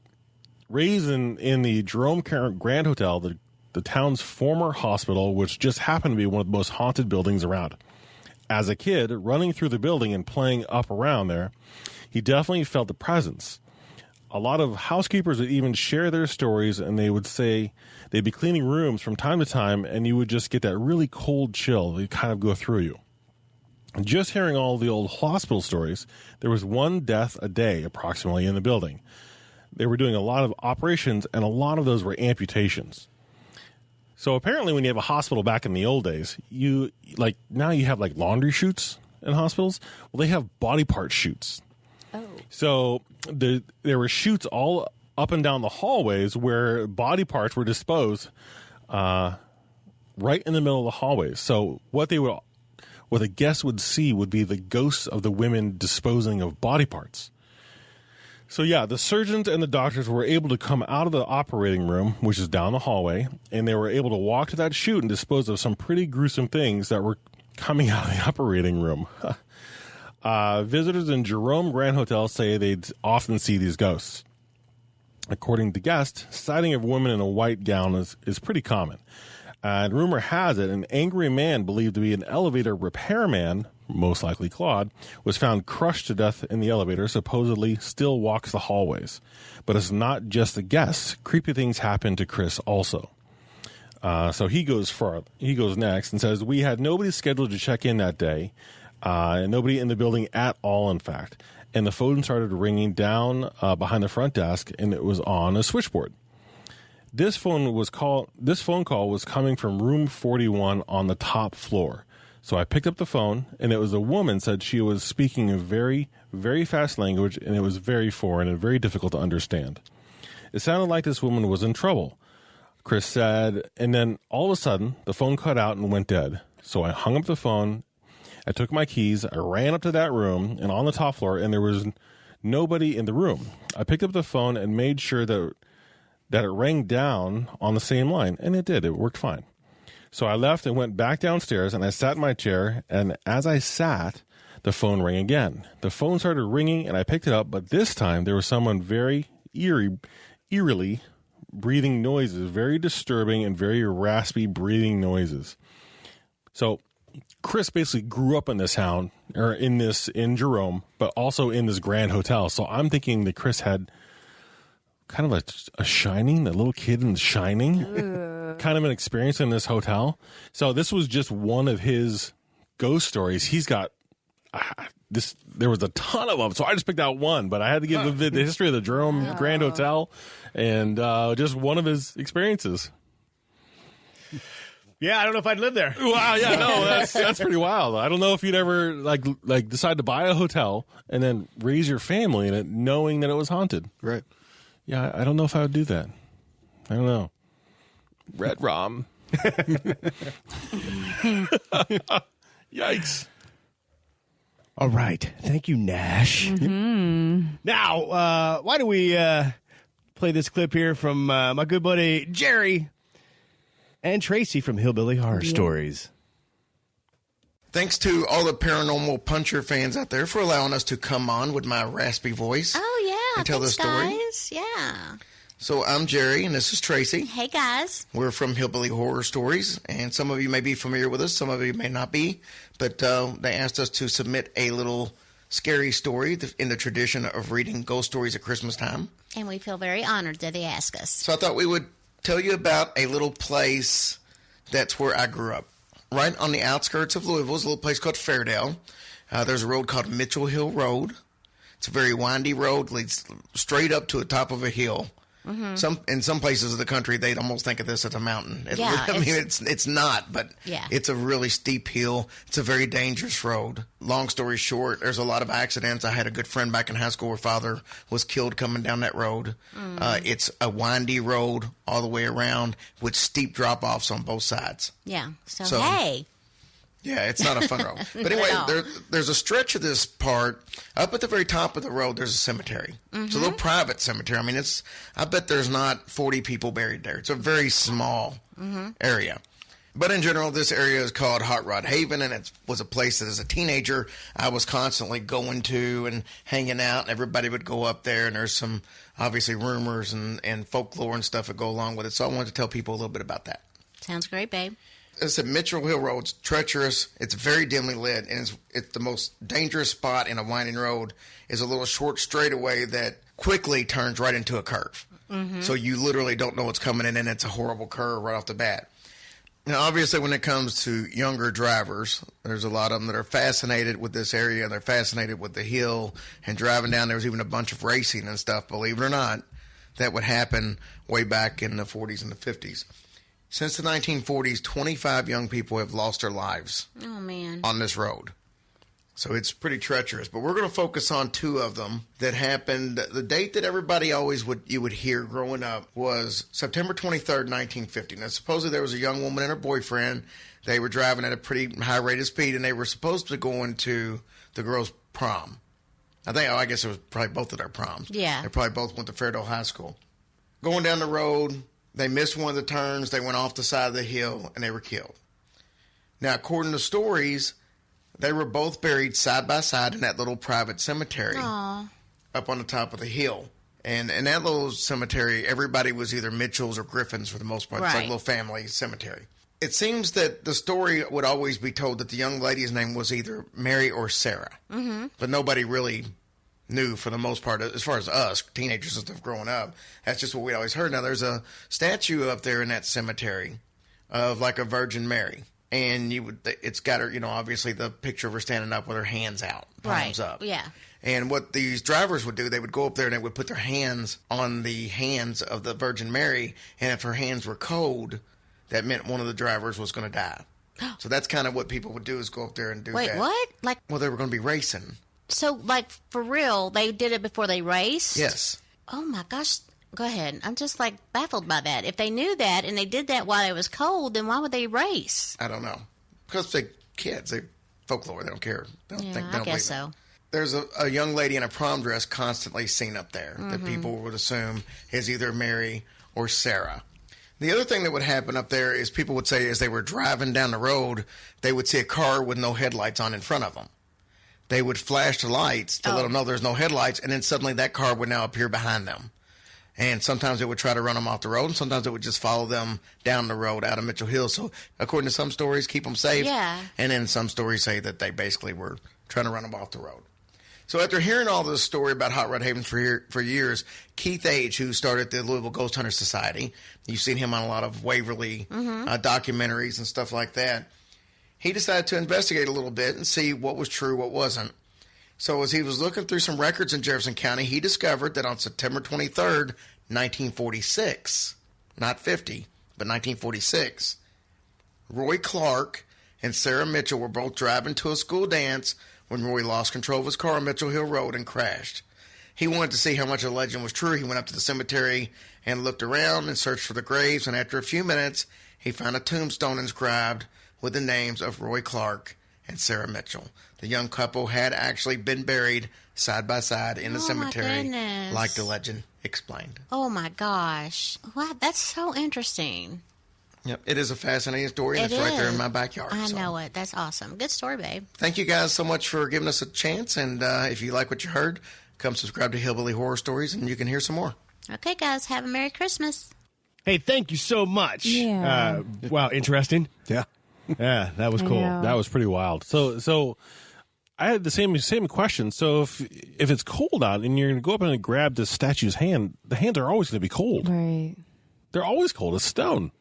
raised in the Jerome Grand Hotel, the town's former hospital, which just happened to be one of the most haunted buildings around. As a kid, running through the building and playing up around there, he definitely felt the presence. A lot of housekeepers would even share their stories, and they would say they'd be cleaning rooms from time to time, and you would just get that really cold chill that would kind of go through you. And just hearing all the old hospital stories, there was one death a day approximately in the building. They were doing a lot of operations, and a lot of those were amputations. So apparently when you have a hospital back in the old days, now you have like laundry chutes in hospitals. Well, they have body part chutes. Oh. So there were chutes all up and down the hallways where body parts were disposed right in the middle of the hallways. So what the guests would see would be the ghosts of the women disposing of body parts. So yeah, the surgeons and the doctors were able to come out of the operating room, which is down the hallway, and they were able to walk to that chute and dispose of some pretty gruesome things that were coming out of the operating room. Visitors in Jerome Grand Hotel say they'd often see these ghosts. According to guests, sighting of women in a white gown is pretty common. And rumor has it, an angry man believed to be an elevator repairman, most likely Claude, was found crushed to death in the elevator, supposedly still walks the hallways. But it's not just the guests. Creepy things happen to Chris also. So he goes next and says, we had nobody scheduled to check in that day, and nobody in the building at all, in fact. And the phone started ringing down behind the front desk, and it was on a switchboard. This phone call was coming from room 41 on the top floor. So I picked up the phone, and it was a woman said she was speaking a very, very fast language, and it was very foreign and very difficult to understand. It sounded like this woman was in trouble, Chris said, and then all of a sudden, the phone cut out and went dead. So I hung up the phone, I took my keys, I ran up to that room, and on the top floor, and there was nobody in the room. I picked up the phone and made sure that it rang down on the same line, and it did. It worked fine. So I left and went back downstairs, and I sat in my chair, and as I sat, the phone rang again. The phone started ringing, and I picked it up, but this time there was someone very eerily breathing noises, very disturbing and very raspy breathing noises. So Chris basically grew up in this town, or in Jerome, but also in this Grand Hotel. So I'm thinking that Chris had kind of a Shining, the little kid in Shining, kind of an experience in this hotel. So this was just one of his ghost stories. He's got there was a ton of them, so I just picked out one, but I had to give the history of the Jerome Grand Hotel and just one of his experiences. Yeah, I don't know if I'd live there. Wow, yeah, no, that's pretty wild. I don't know if you'd ever like decide to buy a hotel and then raise your family in it knowing that it was haunted. Right. Yeah, I don't know if I would do that. I don't know. Red Rom. Yikes. All right. Thank you, Nash. Mm-hmm. Now, why don't we play this clip here from my good buddy Jerry and Tracy from Hillbilly Horror Stories. Thanks to all the Paranormal Puncher fans out there for allowing us to come on with my raspy voice. Oh, yeah. And tell the story. Guys. Yeah. So I'm Jerry, and this is Tracy. Hey, guys. We're from Hillbilly Horror Stories, and some of you may be familiar with us, some of you may not be, but they asked us to submit a little scary story in the tradition of reading ghost stories at Christmas time. And we feel very honored that they asked us. So I thought we would tell you about a little place that's where I grew up. Right on the outskirts of Louisville is a little place called Fairdale. There's a road called Mitchell Hill Road. It's a very windy road, leads straight up to the top of a hill. In some places of the country, they'd almost think of this as a mountain. Yeah, I mean, it's not, but it's a really steep hill. It's a very dangerous road. Long story short, there's a lot of accidents. I had a good friend back in high school where father was killed coming down that road. It's a windy road all the way around with steep drop-offs on both sides. Yeah. So hey. Yeah, it's not a fun road. But anyway, there's a stretch of this part. Up at the very top of the road, there's a cemetery. It's a little private cemetery. I mean, I bet there's not 40 people buried there. It's a very small area. But in general, this area is called Hot Rod Haven, and it was a place that as a teenager I was constantly going to and hanging out, and everybody would go up there, and there's some, obviously, rumors and folklore and stuff that go along with it. So I wanted to tell people a little bit about that. Sounds great, babe. It's a Mitchell Hill Road. It's treacherous. It's very dimly lit, and it's the most dangerous spot in a winding road is a little short straightaway that quickly turns right into a curve. So you literally don't know what's coming in, and it's a horrible curve right off the bat. Now, obviously, when it comes to younger drivers, there's a lot of them that are fascinated with this area, and they're fascinated with the hill and driving down. There was even a bunch of racing and stuff, believe it or not, that would happen way back in the 40s and the 50s. Since the 1940s, 25 young people have lost their lives on this road. So it's pretty treacherous. But we're going to focus on two of them that happened. The date that everybody always would hear growing up was September 23rd, 1950. Now, supposedly there was a young woman and her boyfriend. They were driving at a pretty high rate of speed, and they were supposed to go into the girls' prom. I guess it was probably both of their proms. Yeah. They probably both went to Fairdale High School. Going down the road, they missed one of the turns. They went off the side of the hill, and they were killed. Now, according to stories, they were both buried side by side in that little private cemetery up on the top of the hill. And in that little cemetery, everybody was either Mitchells or Griffins for the most part. It's like a little family cemetery. It seems that the story would always be told that the young lady's name was either Mary or Sarah. But nobody really knew for the most part, as far as us, teenagers and stuff growing up. That's just what we always heard. Now, there's a statue up there in that cemetery of like a Virgin Mary. And it's got her, obviously the picture of her standing up with her hands out, palms up. Yeah. And what these drivers would do, they would go up there and they would put their hands on the hands of the Virgin Mary. And if her hands were cold, that meant one of the drivers was going to die. So that's kind of what people would do, is go up there and do that. Wait, what? Well, they were going to be racing. So, for real, they did it before they raced? Yes. Oh, my gosh. Go ahead. I'm just, baffled by that. If they knew that and they did that while it was cold, then why would they race? I don't know. Because they're kids. They're folklore. They don't care. I guess so. There's a young lady in a prom dress constantly seen up there that people would assume is either Mary or Sarah. The other thing that would happen up there is people would say as they were driving down the road, they would see a car with no headlights on in front of them. They would flash the lights to let them know there's no headlights, and then suddenly that car would now appear behind them. And sometimes it would try to run them off the road, and sometimes it would just follow them down the road out of Mitchell Hill. So according to some stories, keep them safe. Yeah. And then some stories say that they basically were trying to run them off the road. So after hearing all this story about Hot Rod Haven for years, Keith H., who started the Louisville Ghost Hunter Society, you've seen him on a lot of Waverly documentaries and stuff like that, he decided to investigate a little bit and see what was true, what wasn't. So as he was looking through some records in Jefferson County, he discovered that on September 23rd, 1946, not 50, but 1946, Roy Clark and Sarah Mitchell were both driving to a school dance when Roy lost control of his car on Mitchell Hill Road and crashed. He wanted to see how much of the legend was true. He went up to the cemetery and looked around and searched for the graves, and after a few minutes, he found a tombstone inscribed with the names of Roy Clark and Sarah Mitchell. The young couple had actually been buried side by side in the cemetery, like the legend explained. Oh, my gosh. Wow, that's so interesting. Yep, it is a fascinating story, and it's right there in my backyard. I know it. That's awesome. Good story, babe. Thank you guys so much for giving us a chance, and if you like what you heard, come subscribe to Hillbilly Horror Stories, and you can hear some more. Okay, guys, have a Merry Christmas. Hey, thank you so much. Yeah. Wow, interesting. Yeah. Yeah, that was cool. know. That was pretty wild. So I had the same question. So if it's cold out and you're going to go up and grab the statue's hand, the hands are always going to be cold. Right. They're always cold. It's stone.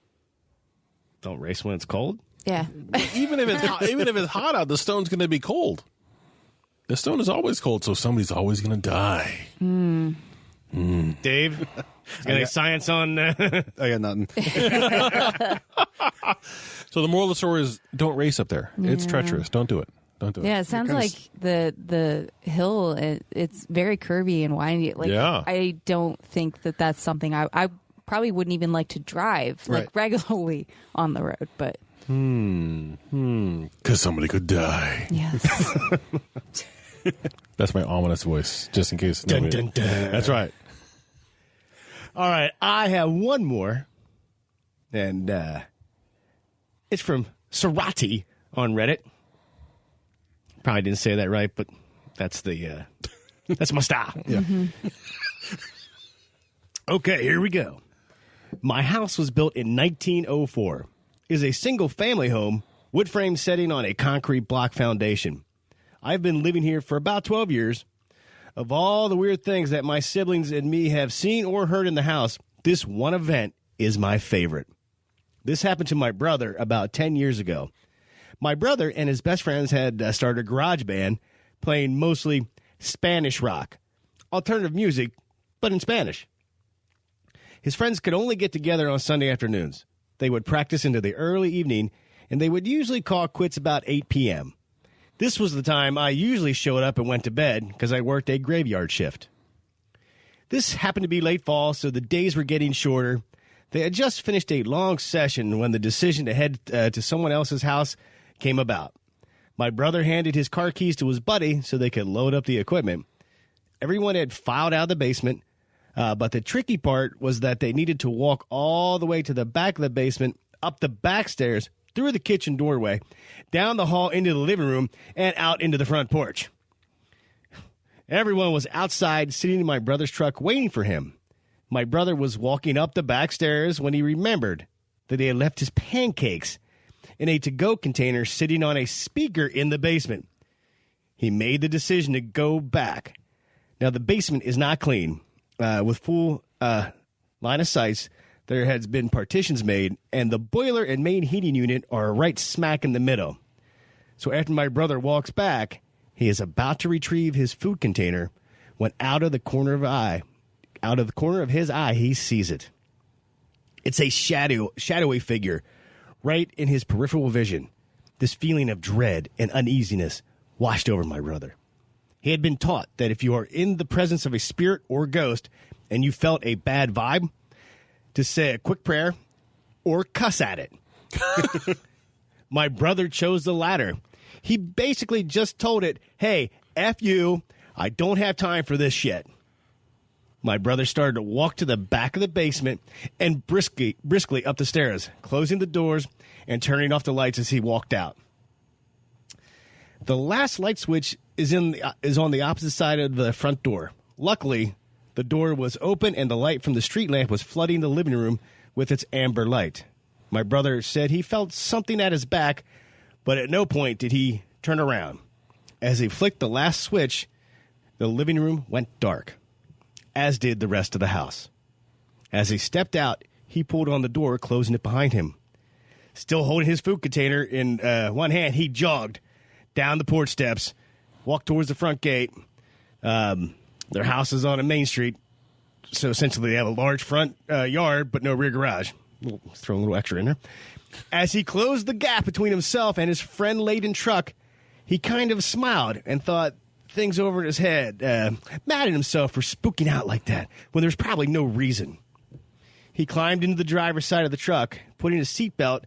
Don't race when it's cold. Yeah. Even if it's hot out, the stone's going to be cold. The stone is always cold, so somebody's always going to die. Dave, got any science on? I got nothing. So the moral of the story is don't race up there. It's treacherous. Don't do it. Don't do it. Yeah, it sounds like the hill. It's very curvy and windy. Like, Yeah. I don't think that's something I probably wouldn't even like to drive like regularly on the road. But Because somebody could die. yes, That's my ominous voice, just in case. Dun, dun, dun. That's right. All right, I have one more, and it's from Sarati on Reddit. Probably didn't say that right, but that's that's my style. Yeah. Okay, here we go. My house was built in 1904. It is a single-family home, wood frame setting on a concrete block foundation. I've been living here for about 12 years. Of all the weird things that my siblings and me have seen or heard in the house, this one event is my favorite. This happened to my brother about 10 years ago. My brother and his best friends had started a garage band playing mostly Spanish rock, alternative music, but in Spanish. His friends could only get together on Sunday afternoons. They would practice into the early evening, and they would usually call quits about 8 p.m. This was the time I usually showed up and went to bed because I worked a graveyard shift. This happened to be late fall, so the days were getting shorter. They had just finished a long session when the decision to head to someone else's house came about. My brother handed his car keys to his buddy so they could load up the equipment. Everyone had filed out of the basement, but the tricky part was that they needed to walk all the way to the back of the basement, up the back stairs, through the kitchen doorway, down the hall into the living room, and out into the front porch. Everyone was outside sitting in my brother's truck waiting for him. My brother was walking up the back stairs when he remembered that he had left his pancakes in a to-go container sitting on a speaker in the basement. He made the decision to go back. Now, the basement is not clean. With full line of sight, there has been partitions made, and the boiler and main heating unit are right smack in the middle. So after my brother walks back, he is about to retrieve his food container when out of the corner of his eye, he sees it. It's a shadowy figure right in his peripheral vision. This feeling of dread and uneasiness washed over my brother. He had been taught that if you are in the presence of a spirit or ghost and you felt a bad vibe, to say a quick prayer or cuss at it. My brother chose the latter. He basically just told it, hey, F you, I don't have time for this shit. My brother started to walk to the back of the basement and briskly up the stairs, closing the doors and turning off the lights as he walked out. The last light switch is on the opposite side of the front door. Luckily, the door was open and the light from the street lamp was flooding the living room with its amber light. My brother said he felt something at his back, but at no point did he turn around. As he flicked the last switch, the living room went dark, as did the rest of the house. As he stepped out, he pulled on the door, closing it behind him. Still holding his food container in one hand, he jogged down the porch steps, walked towards the front gate. Their house is on a main street, so essentially they have a large front yard, but no rear garage. Throw a little extra in there. As he closed the gap between himself and his friend-laden truck, he kind of smiled and thought things over in his head, mad at himself for spooking out like that when there's probably no reason. He climbed into the driver's side of the truck, putting his seatbelt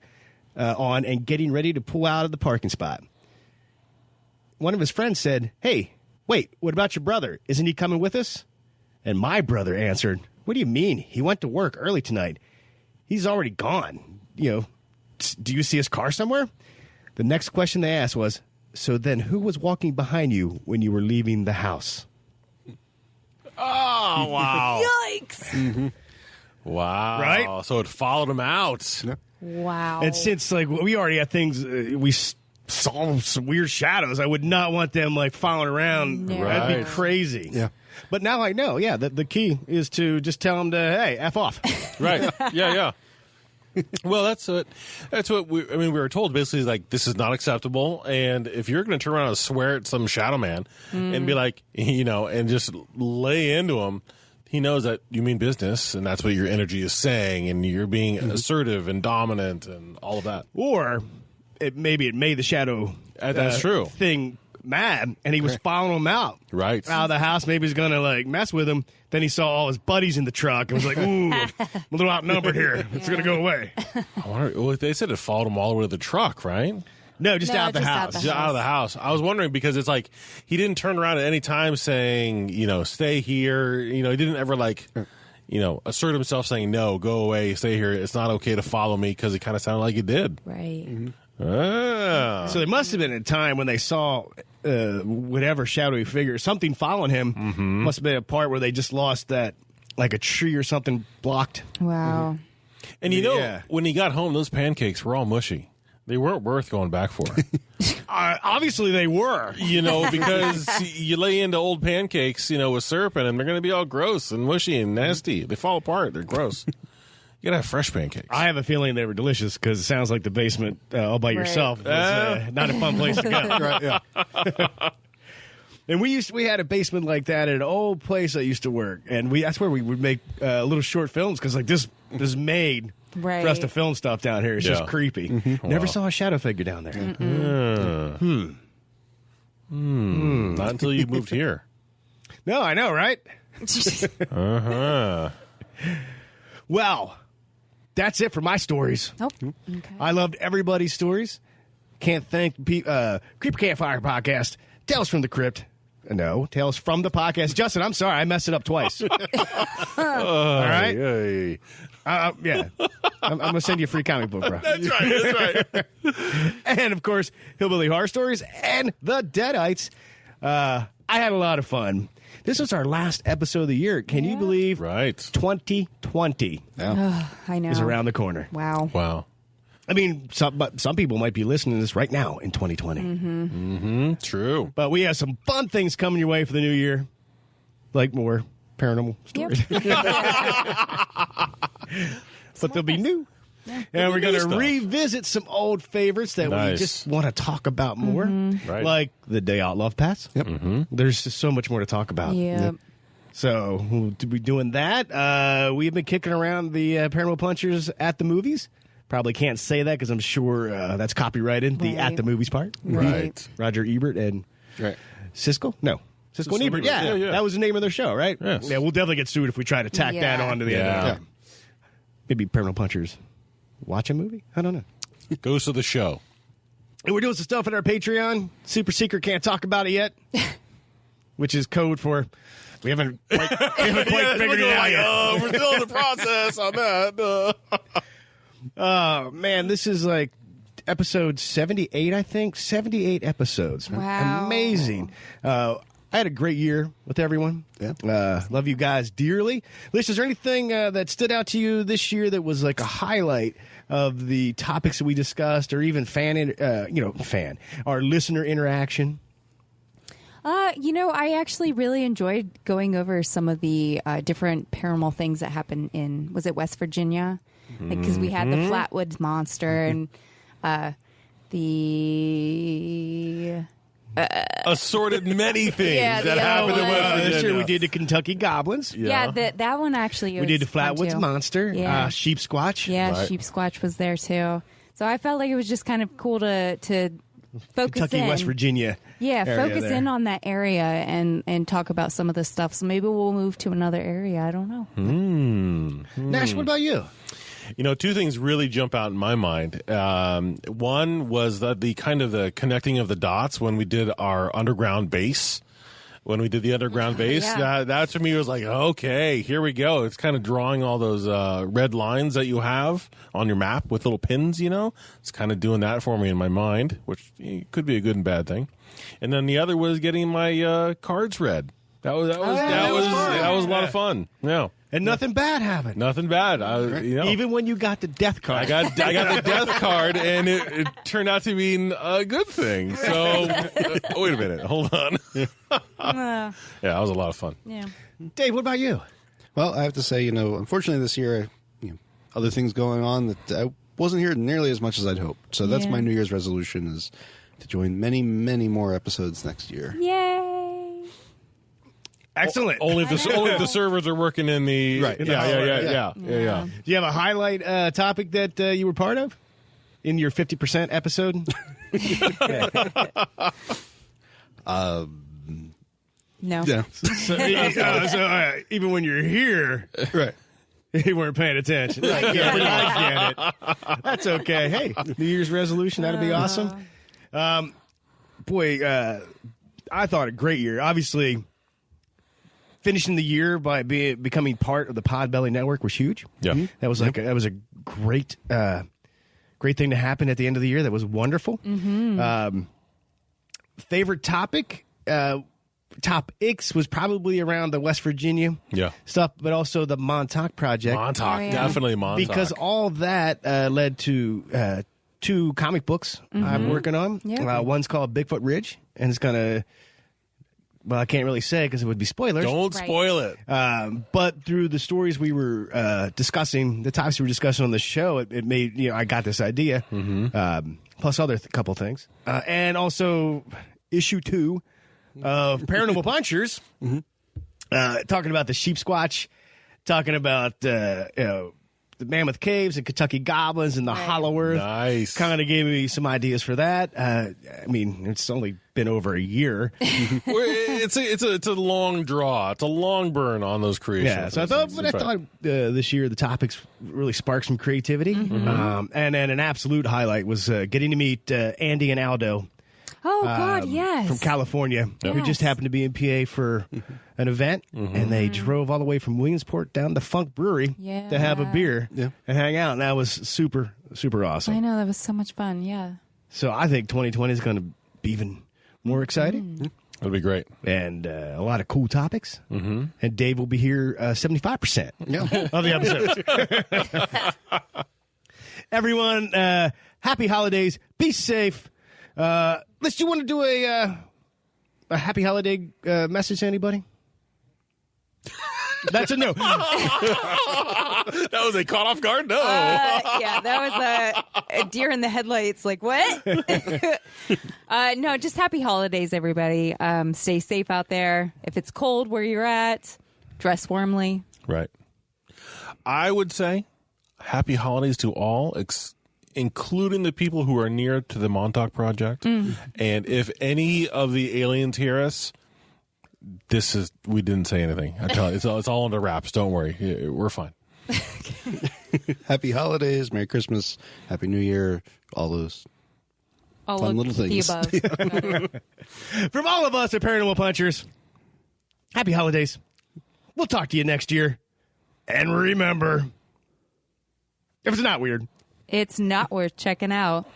on and getting ready to pull out of the parking spot. One of his friends said, hey, wait, what about your brother? Isn't he coming with us? And my brother answered, what do you mean? He went to work early tonight. He's already gone. Do you see his car somewhere? The next question they asked was, so then who was walking behind you when you were leaving the house? Oh, wow. Yikes! Mm-hmm. Wow. Right? So it followed him out. Yeah. Wow. And since we already had things, we saw some weird shadows, I would not want them following around. No. That'd be Right. crazy. Yeah. But now I know, the key is to just tell them to, hey, F off. Right. Yeah. Well, that's what we were told basically, this is not acceptable. And if you're going to turn around and swear at some shadow man and be like, and just lay into him, He knows that you mean business, and that's what your energy is saying, and you're being assertive and dominant and all of that. Or maybe it made the shadow That's true. thing mad, and he was following him out. Right. Out of the house. Maybe he's going to, like, mess with him. Then he saw all his buddies in the truck and was like, ooh, I'm a little outnumbered here. It's going to go away. I wonder, well, they said it followed him all the way to the truck, right? No, just out the just house. out Just out of the house. I was wondering because it's like he didn't turn around at any time saying, stay here. He didn't ever assert himself saying, no, go away, stay here. It's not okay to follow me because it kind of sounded like he did. Right. Ah. So there must have been a time when they saw whatever shadowy figure, something following him. Must have been a part where they just lost that, like a tree or something blocked. Wow. And when he got home, those pancakes were all mushy. They weren't worth going back for. Obviously they were. Because you lay into old pancakes, with syrup in them, they're going to be all gross and mushy and nasty. They fall apart. They're gross. You got to have fresh pancakes. I have a feeling they were delicious because it sounds like the basement all by yourself was not a fun place to go. Right, yeah. And we had a basement like that at an old place I used to work, and that's where we would make little short films because like this is made for us to film stuff down here. It's just creepy. Never saw a shadow figure down there. Not until you moved here. No, I know, right? Well, that's it for my stories. Oh, okay. I loved everybody's stories. Can't thank Creep Campfire Podcast, Tales from the Crypt. No, Tales from the Podcast. Justin, I'm sorry, I messed it up twice. All right? Hey. Yeah. I'm going to send you a free comic book, bro. That's right. And, of course, Hillbilly Horror Stories and the Deadites. I had a lot of fun. This was our last episode of the year. Can you believe 2020 I know. is around the corner? Wow. I mean, some people might be listening to this right now in 2020. True. But we have some fun things coming your way for the new year, like more paranormal stories. But they'll be new. Yeah. And we're going to revisit some old favorites that we just want to talk about more, Right. like the Day Out Love Pass. Yep. There's just so much more to talk about. Yep. So we'll be doing that. We've been kicking around the Paranormal Punchers at the movies. Probably can't say that because I'm sure that's copyrighted, the at the movies part. Right. Roger Ebert and Siskel? No. Siskel and Ebert. Yeah. That was the name of their show, right? Yes. Yeah, we'll definitely get sued if we try to tack that on to the end of it. Maybe Paranormal Punchers watch a movie? I don't know. Goes to the show. And we're doing some stuff in our Patreon. Super secret, can't talk about it yet. Which is code for we haven't quite figured it out yet. We're still in the process on that. Oh, man, this is like episode 78, I think. 78 episodes. Wow. Amazing. I had a great year with everyone. Yeah. Love you guys dearly. Liz, is there anything that stood out to you this year that was like a highlight of the topics that we discussed, or even our listener interaction? I actually really enjoyed going over some of the different paranormal things that happened in, was it West Virginia? Because we had the Flatwoods Monster and the... assorted many things that happened in West Virginia. This year we did the Kentucky Goblins. Yeah, that one actually was We did the fun, Flatwoods too. Monster. Yeah. Sheep Squatch. Yeah, Sheep Squatch was there too. So I felt like it was just kind of cool to focus Kentucky, in. West Virginia. Yeah, area focus there. in on that area and talk about some of the stuff. So maybe we'll move to another area. I don't know. Nash, what about you? Two things really jump out in my mind. One was the kind of the connecting of the dots when we did our underground base. When we did the underground base, that to me was like, okay, here we go. It's kind of drawing all those red lines that you have on your map with little pins, It's kind of doing that for me in my mind, which could be a good and bad thing. And then the other was getting my cards read. That was a lot of fun. Yeah. And nothing bad happened. Nothing bad. Even when you got the death card. I got the death card, and it turned out to be a good thing. So, wait a minute. Hold on. Yeah, that was a lot of fun. Yeah. Dave, what about you? Well, I have to say, unfortunately this year, other things going on that I wasn't here nearly as much as I'd hoped. So that's my New Year's resolution, is to join many, many more episodes next year. Yay. Excellent. Only if the servers are working in the Right. Yeah. Do you have a highlight topic that you were part of in your 50% episode? No. Yeah. So, even when you're here, Right. you weren't paying attention. I get it. That's okay. Hey, New Year's resolution, that'd be awesome. Boy, I thought a great year. Obviously, finishing the year by becoming part of the Podbelly Network was huge. Yeah. That was that was a great thing to happen at the end of the year. That was wonderful. Favorite topic, topics was probably around the West Virginia stuff, but also the Montauk Project. Montauk, definitely Montauk. Because all that led to 2 comic books I'm working on. Yeah. One's called Bigfoot Ridge, and it's going to, well, I can't really say because it would be spoilers. Don't spoil it. But through the stories we were discussing, the topics we were discussing on the show, it made, I got this idea, plus other couple things. And also issue 2 of Paranormal Punchers, talking about the sheep squatch, talking about the Mammoth Caves and Kentucky Goblins and the Hollow Earth. Nice. Kind of gave me some ideas for that. I mean, it's only been over a year. It's a long draw. It's a long burn on those creations. Yeah, so I thought this year the topics really sparked some creativity. And then an absolute highlight was getting to meet Andy and Aldo. Oh, God, yes. From California, who just happened to be in PA for an event, and they drove all the way from Williamsport down to Funk Brewery to have a beer and hang out, and that was super, super awesome. I know, that was so much fun, yeah. So I think 2020 is going to be even more exciting. It'll be great. And a lot of cool topics. And Dave will be here 75% of the episodes. Everyone, happy holidays. Be safe. Liz, do you want to do a happy holiday message to anybody? That's a no. That was a caught off guard? No. Yeah, that was a deer in the headlights. Like, what? No, just happy holidays, everybody. Stay safe out there. If it's cold where you're at, dress warmly. Right. I would say happy holidays to all, including the people who are near to the Montauk Project. And if any of the aliens hear us, we didn't say anything. I tell you, it's all under wraps. Don't worry. We're fine. Happy holidays, Merry Christmas, Happy New Year, all those fun little things. The above. From all of us at Paranormal Punchers, happy holidays. We'll talk to you next year. And remember, if it's not weird, It's not worth checking out.